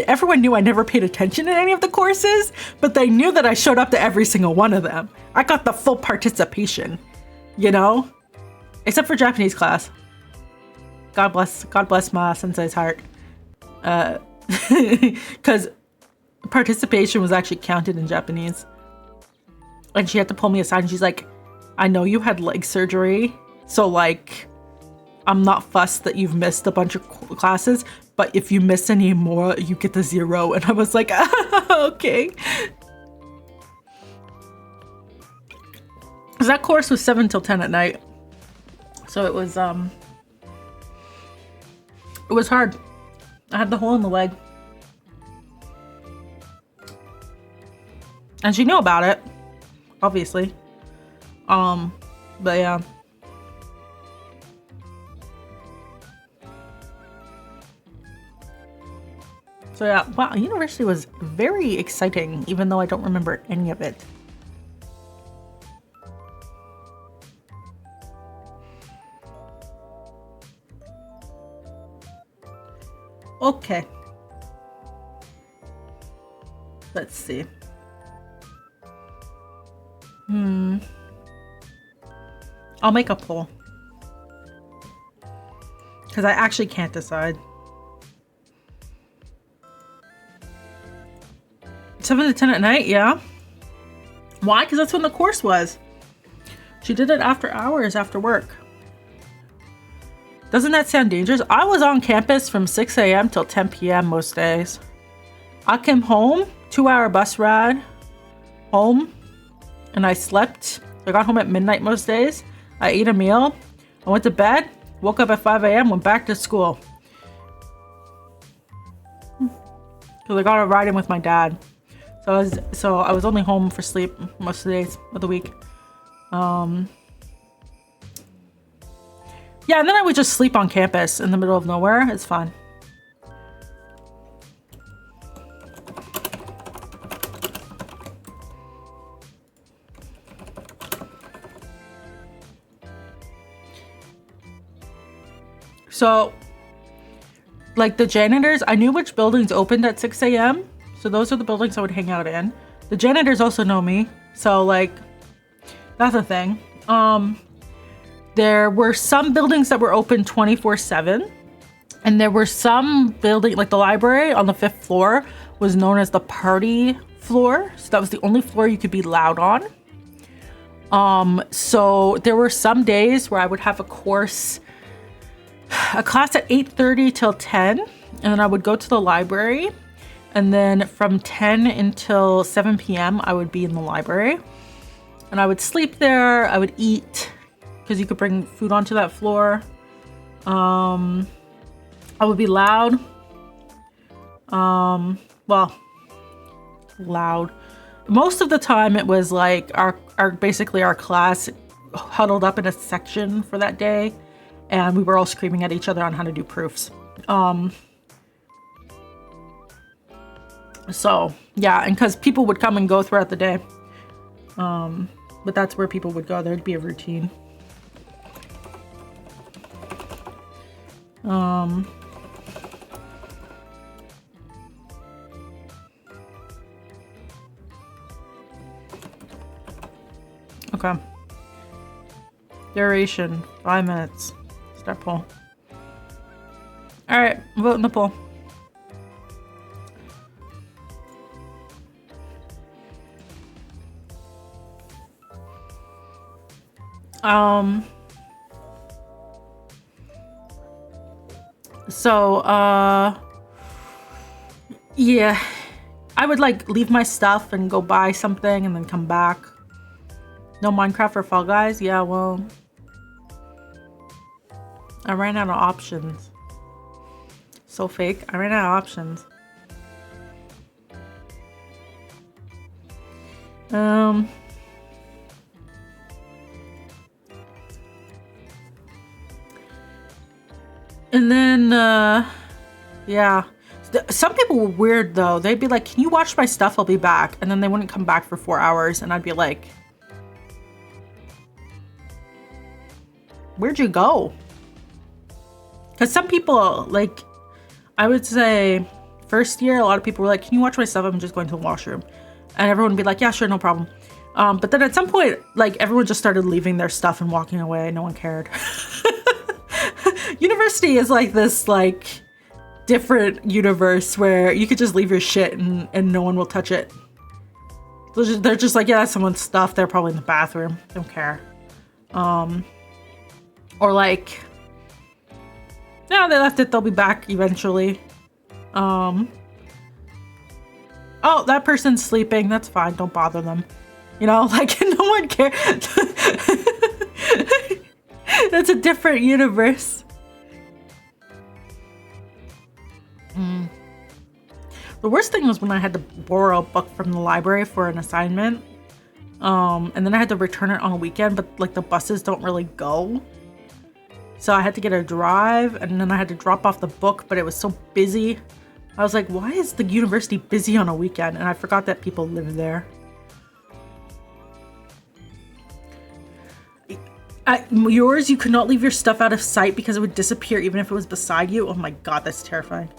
everyone knew I never paid attention in any of the courses, but they knew that I showed up to every single one of them. I got the full participation, except for Japanese class. God bless my sensei's heart. Because participation was actually counted in Japanese. And she had to pull me aside and she's like, I know you had leg surgery, so I'm not fussed that you've missed a bunch of classes, but if you miss any more, you get the 0. And I was like, okay. Because that course was 7 till 10 at night. So it was hard. I had the hole in the leg. And she knew about it, obviously. But yeah. So yeah, wow, university was very exciting, even though I don't remember any of it. Okay. Let's see. I'll make a poll. Because I actually can't decide. 7 to 10 at night, yeah. Why? Because that's when the course was. She did it after hours, after work. Doesn't that sound dangerous? I was on campus from 6 a.m. till 10 p.m. most days. I came home, 2-hour bus ride home, and I slept. I got home at midnight most days. I ate a meal. I went to bed, woke up at 5 a.m., went back to school. Because I got a ride in with my dad. So I was only home for sleep most of the days of the week. Yeah, and then I would just sleep on campus in the middle of nowhere. It's fun. So, like the janitors, I knew which buildings opened at 6 a.m. So those are the buildings I would hang out in. The janitors also know me. So like, that's a thing. There were some buildings that were open 24/7. And there were some building, like the library on the 5th floor was known as the party floor. So that was the only floor you could be loud on. So there were some days where I would have a class at 8:30 till 10. And then I would go to the library. And then from 10 until 7 p.m. I would be in the library. And I would sleep there. I would eat. Because you could bring food onto that floor. I would be loud. Well, loud. Most of the time it was like basically our class huddled up in a section for that day. And we were all screaming at each other on how to do proofs. So yeah, and because people would come and go throughout the day. But that's where people would go. There'd be a routine. Okay. Duration, 5 minutes. Start poll. All right, vote in the poll. Yeah, I would like leave my stuff and go buy something and then come back. No Minecraft or Fall Guys? Yeah, well, I ran out of options. So fake. I ran out of options. And then, yeah. Some people were weird though. They'd be like, can you watch my stuff? I'll be back. And then they wouldn't come back for 4 hours. And I'd be like, where'd you go? Because some people, like, I would say first year, a lot of people were like, can you watch my stuff? I'm just going to the washroom. And everyone would be like, yeah, sure, no problem. But then at some point, like, everyone just started leaving their stuff and walking away. No one cared. University is like this, like, different universe where you could just leave your shit and no one will touch it. They're just like, yeah, that's someone's stuff. They're probably in the bathroom. Don't care. Or like, No, they left it. They'll be back eventually. Oh, that person's sleeping. That's fine. Don't bother them. You know, like, no one cares. That's a different universe. The worst thing was when I had to borrow a book from the library for an assignment. And then I had to return it on a weekend, but like the buses don't really go. So I had to get a drive, and then I had to drop off the book, but it was so busy. I was like, why is the university busy on a weekend? And I forgot that people live there. At yours, you could not leave your stuff out of sight because it would disappear even if it was beside you. Oh my God, that's terrifying.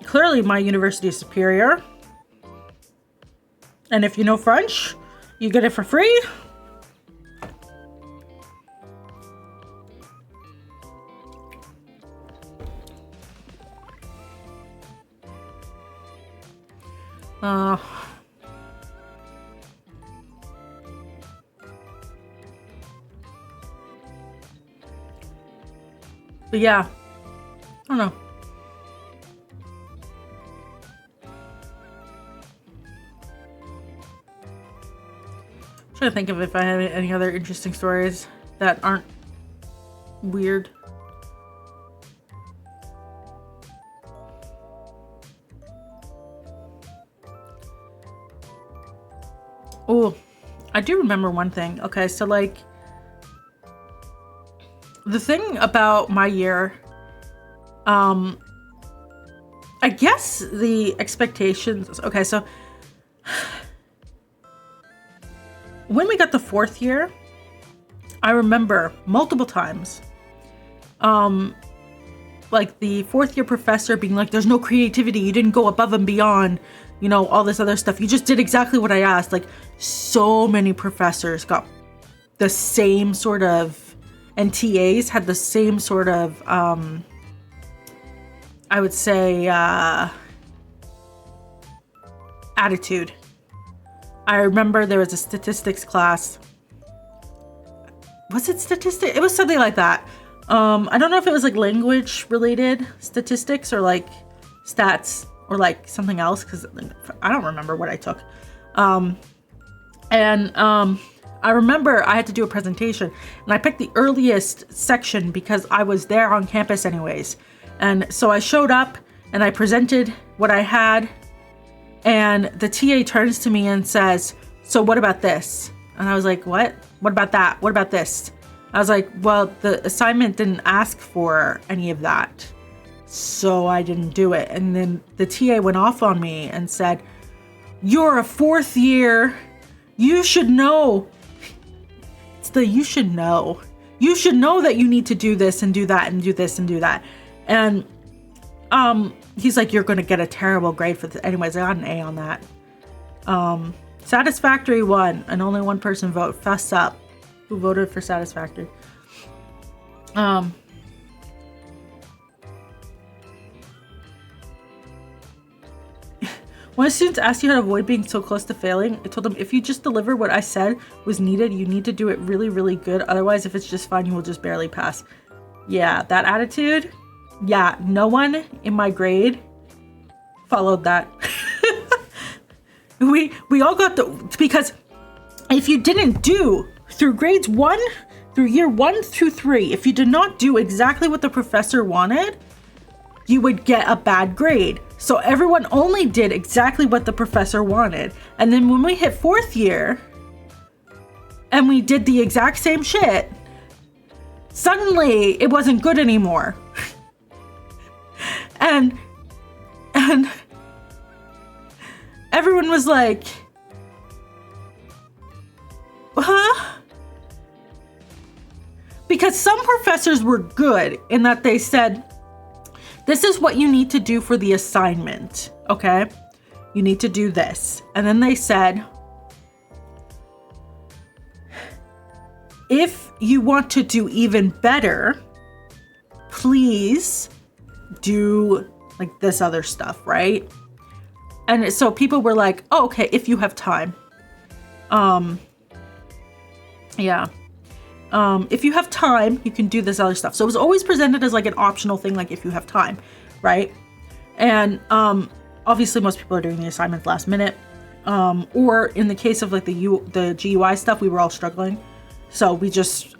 Clearly, my university is superior. And if you know French, you get it for free. But yeah, I don't know. I'm trying to think of if I have any other interesting stories that aren't weird. Oh, I do remember one thing. Okay, so like the thing about my year, I guess the expectations, okay, so when we got the fourth year, I remember multiple times, like the fourth year professor being like, there's no creativity, you didn't go above and beyond, you know, all this other stuff. You just did exactly what I asked. Like, so many professors got the same sort of, and TAs had the same sort of, I would say, attitude. I remember there was a statistics class. Was it statistics? It was something like that. I don't know if it was like language related statistics or like stats or like something else, because I don't remember what I took. I remember I had to do a presentation, and I picked the earliest section because I was there on campus anyways. And so I showed up and I presented what I had, and the TA turns to me and says, so what about this? And I was like, what? What about that? What about this? I was like, well, the assignment didn't ask for any of that, so I didn't do it. And then the TA went off on me and said, you're a fourth year. You should know. It's the you should know. You should know that you need to do this and do that and do this and do that. And he's like, you're going to get a terrible grade for this. Anyways, I got an A on that. Satisfactory won, and only one person vote. Fess up. Who voted for Satisfactory? When students asked you how to avoid being so close to failing, I told them, if you just deliver what I said was needed, you need to do it really, really good. Otherwise, if it's just fine, you will just barely pass. Yeah, that attitude. Yeah, no one in my grade followed that. We all got because if you didn't do through grades 1 through year 1 through 3, if you did not do exactly what the professor wanted, you would get a bad grade. So everyone only did exactly what the professor wanted. And then when we hit fourth year and we did the exact same shit, suddenly it wasn't good anymore. and everyone was like, huh? Because some professors were good in that they said, this is what you need to do for the assignment, okay? You need to do this. And then they said, if you want to do even better, please do like this other stuff, right? And so people were like, oh, okay, if you have time. Yeah. If you have time, you can do this other stuff. So it was always presented as like an optional thing, like if you have time, right? And obviously most people are doing the assignments last minute. Or in the case of like the GUI stuff, we were all struggling. So we just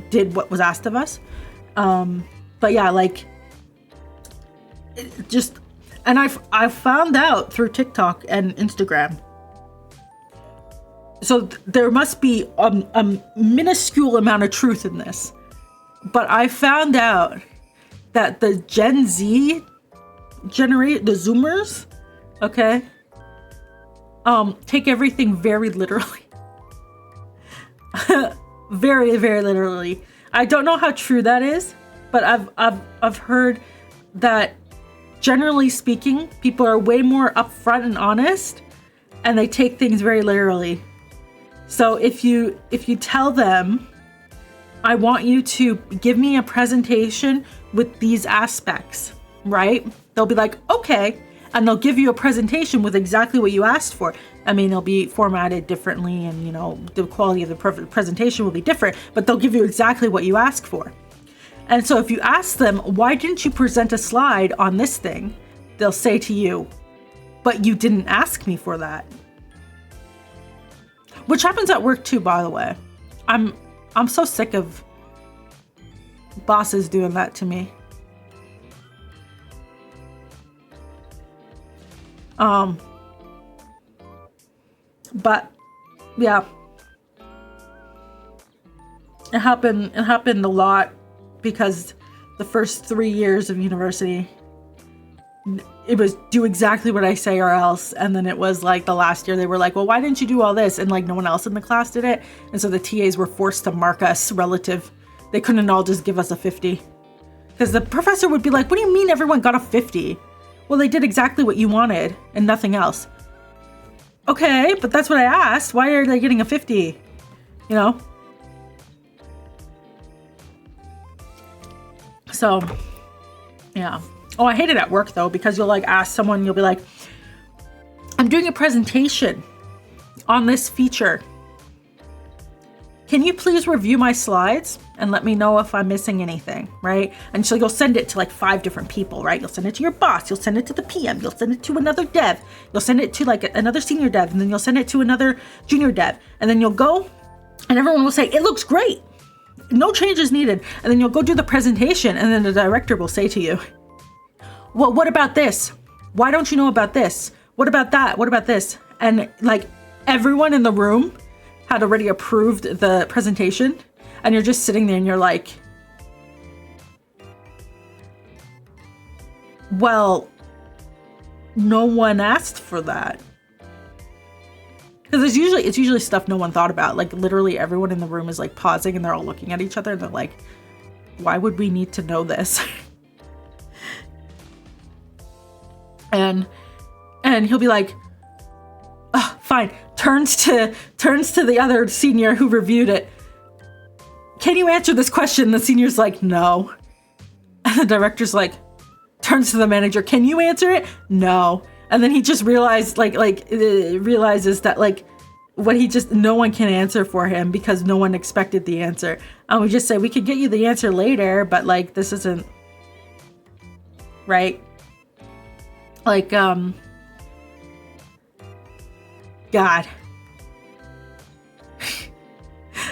did what was asked of us. But yeah, like just, and I found out through TikTok and Instagram. So there must be a minuscule amount of truth in this. But I found out that the Gen Z the Zoomers, okay, take everything very literally. Very, very literally. I don't know how true that is, but I've heard that generally speaking, people are way more upfront and honest, and they take things very literally. So if you tell them, I want you to give me a presentation with these aspects, right? They'll be like, okay. And they'll give you a presentation with exactly what you asked for. I mean, it'll be formatted differently and, you know, the quality of the presentation will be different, but they'll give you exactly what you asked for. And so if you ask them, why didn't you present a slide on this thing? They'll say to you, but you didn't ask me for that. Which happens at work too, by the way. I'm so sick of bosses doing that to me. But yeah, it happened a lot because the first 3 years of university, it was do exactly what I say or else. And then it was like the last year they were like, well, why didn't you do all this? And like no one else in the class did it. And so the TAs were forced to mark us relative. They couldn't all just give us a 50. Because the professor would be like, what do you mean everyone got a 50? Well, they did exactly what you wanted and nothing else. Okay, but that's what I asked. Why are they getting a 50? You know? So, yeah. Oh, I hate it at work though, because you'll like ask someone, you'll be like, I'm doing a presentation on this feature. Can you please review my slides and let me know if I'm missing anything, right? And so you'll send it to like 5 different people, right? You'll send it to your boss, you'll send it to the PM, you'll send it to another dev, you'll send it to like another senior dev, and then you'll send it to another junior dev. And then you'll go and everyone will say, it looks great. No changes needed. And then you'll go do the presentation and then the director will say to you, well, what about this? Why don't you know about this? What about that? What about this? And like everyone in the room had already approved the presentation, and you're just sitting there and you're like, well, no one asked for that. Because it's usually stuff no one thought about. Like literally everyone in the room is like pausing and they're all looking at each other and they're like, why would we need to know this? and he'll be like, oh, fine. Turns to the other senior who reviewed it. Can you answer this question? The senior's like, no. And the director's like, turns to the manager. Can you answer it? No. And then he just realizes that like what no one can answer for him because no one expected the answer. And we just say, we could get you the answer later, but like, this isn't right. Like, God.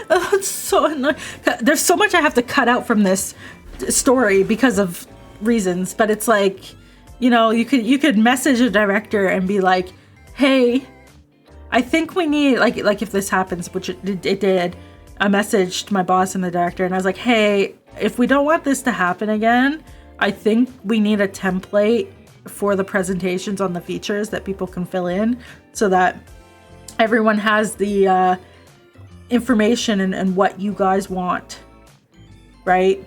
Oh, it's so annoying. There's so much I have to cut out from this story because of reasons, but it's like, you know, you could message a director and be like, hey, I think we need, like if this happens, which it did, I messaged my boss and the director and I was like, hey, if we don't want this to happen again, I think we need a template for the presentations on the features that people can fill in so that everyone has the information and what you guys want, right?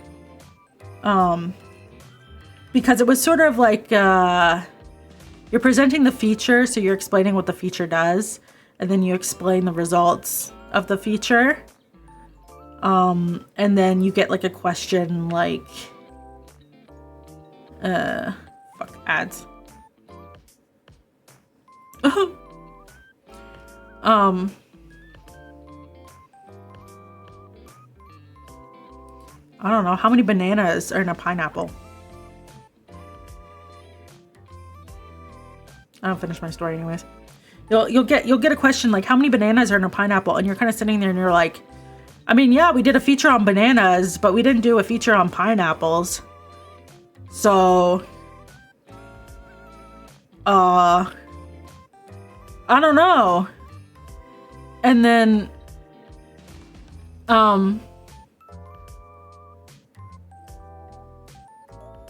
Because it was sort of like you're presenting the feature, so you're explaining what the feature does, and then you explain the results of the feature, and then you get like a question like ads. I don't know. How many bananas are in a pineapple? I don't finish my story anyways. You'll get a question like, how many bananas are in a pineapple? And you're kind of sitting there and you're like, I mean, yeah, we did a feature on bananas, but we didn't do a feature on pineapples. So, I don't know. And then,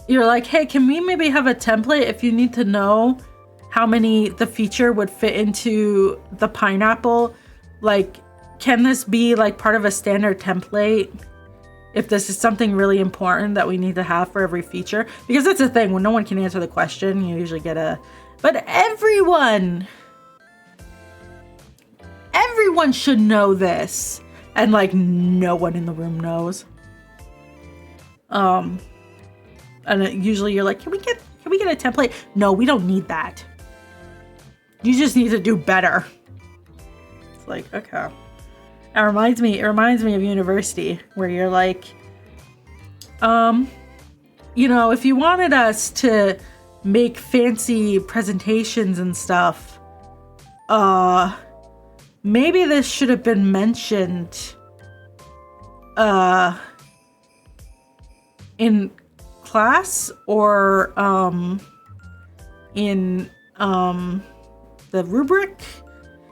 you're like, hey, can we maybe have a template if you need to know how many the feature would fit into the pineapple? Like, can this be like part of a standard template if this is something really important that we need to have for every feature? Because that's the thing, when no one can answer the question, you usually get a, but everyone should know this. And like, no one in the room knows. And usually you're like, can we get a template? No, we don't need that. You just need to do better. It's like, okay. It reminds me of university where you're like, you know, if you wanted us to make fancy presentations and stuff, maybe this should have been mentioned, in class or, in, the rubric.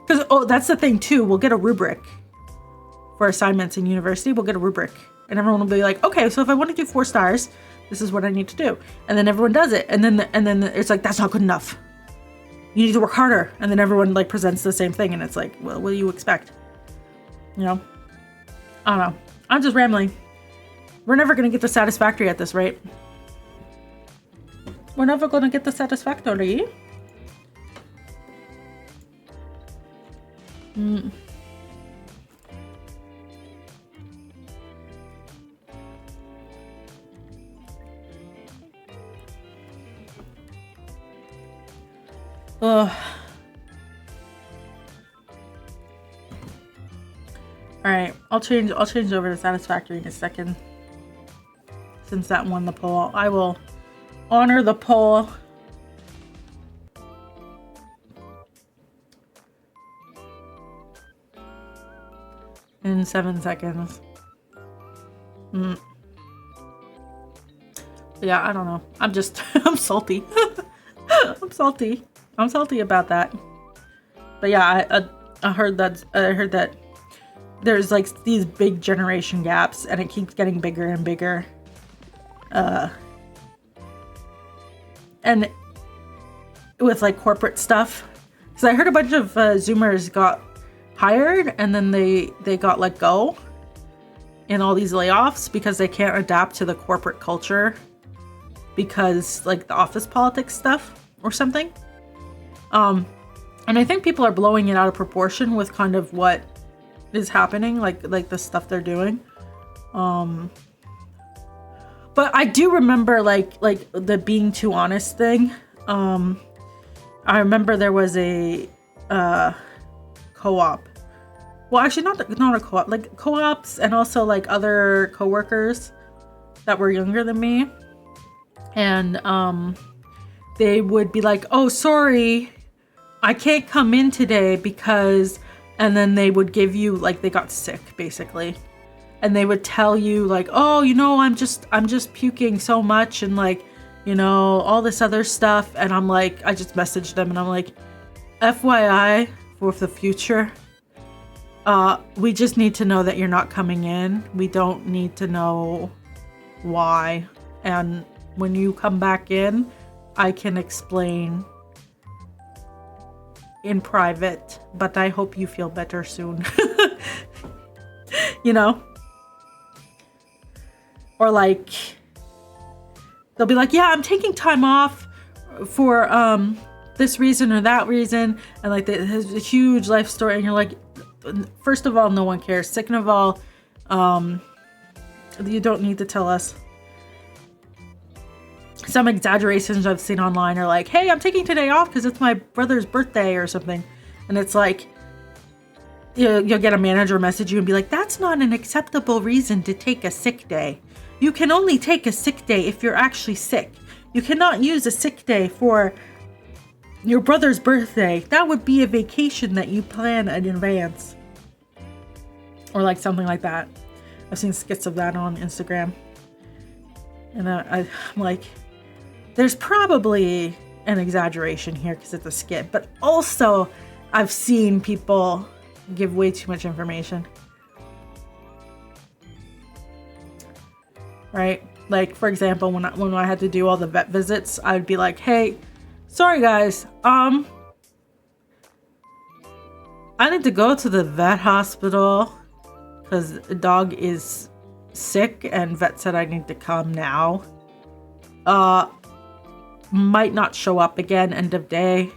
Because, oh, that's the thing too. We'll get a rubric for assignments in university. We'll get a rubric and everyone will be like, okay, so if I want to do 4 stars, this is what I need to do. And then everyone does it. And then it's like, that's not good enough. You need to work harder. And then everyone like presents the same thing. And it's like, well, what do you expect? You know, I don't know. I'm just rambling. We're never going to get the satisfactory at this rate. We're never going to get the satisfactory. Ugh. Alright, I'll change over to satisfactory in a second. Since that won the poll. I will honor the poll. In 7 seconds. Yeah, I don't know. I'm salty. I'm salty about that. But yeah, I heard that there's like these big generation gaps and it keeps getting bigger and bigger. And with like corporate stuff. Because I heard a bunch of Zoomers got hired and then they got let go in all these layoffs because they can't adapt to the corporate culture because like the office politics stuff or something. And I think people are blowing it out of proportion with kind of what is happening, like the stuff they're doing. But I do remember like the being too honest thing. I remember there was a co-op. Well, actually not a co-op, like co-ops and also like other co-workers that were younger than me. And they would be like, oh, sorry, I can't come in today because, and then they would give you like, they got sick basically. And they would tell you like, oh, you know, I'm just puking so much and like, you know, all this other stuff. And I'm like, I just messaged them and I'm like, FYI for the future, we just need to know that you're not coming in. We don't need to know why. And when you come back in, I can explain in private, but I hope you feel better soon. You know? Or like, they'll be like, yeah, I'm taking time off for this reason or that reason. And like, there's a huge life story. And you're like, first of all, no one cares. Second of all, you don't need to tell us. some exaggerations I've seen online are like, hey, I'm taking today off because it's my brother's birthday or something. And it's like, you'll get a manager message you and be like, that's not an acceptable reason to take a sick day. You can only take a sick day if you're actually sick. You cannot use a sick day for your brother's birthday. That would be a vacation that you plan in advance. Or like something like that. I've seen skits of that on Instagram. And I'm like, there's probably an exaggeration here because it's a skit. But also, I've seen people give way too much information. Right? Like, for example, when I had to do all the vet visits, I'd be like, hey, sorry guys, I need to go to the vet hospital because the dog is sick and vet said I need to come now. Might not show up again, end of day.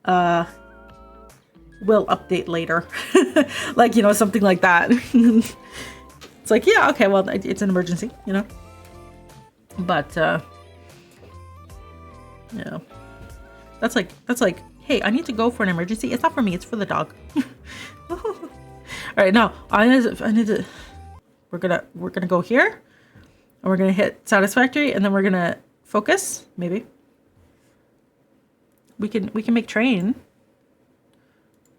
We'll update later. Like, you know, something like that. It's like, yeah, okay, well, it's an emergency, you know? But, you know, that's like, hey, I need to go for an emergency. It's not for me, it's for the dog. All right, now, I need to, we're gonna go here, and we're gonna hit satisfactory, and then we're gonna focus, maybe. We can make train.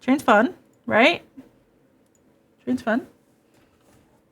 Train's fun, right? Train's fun.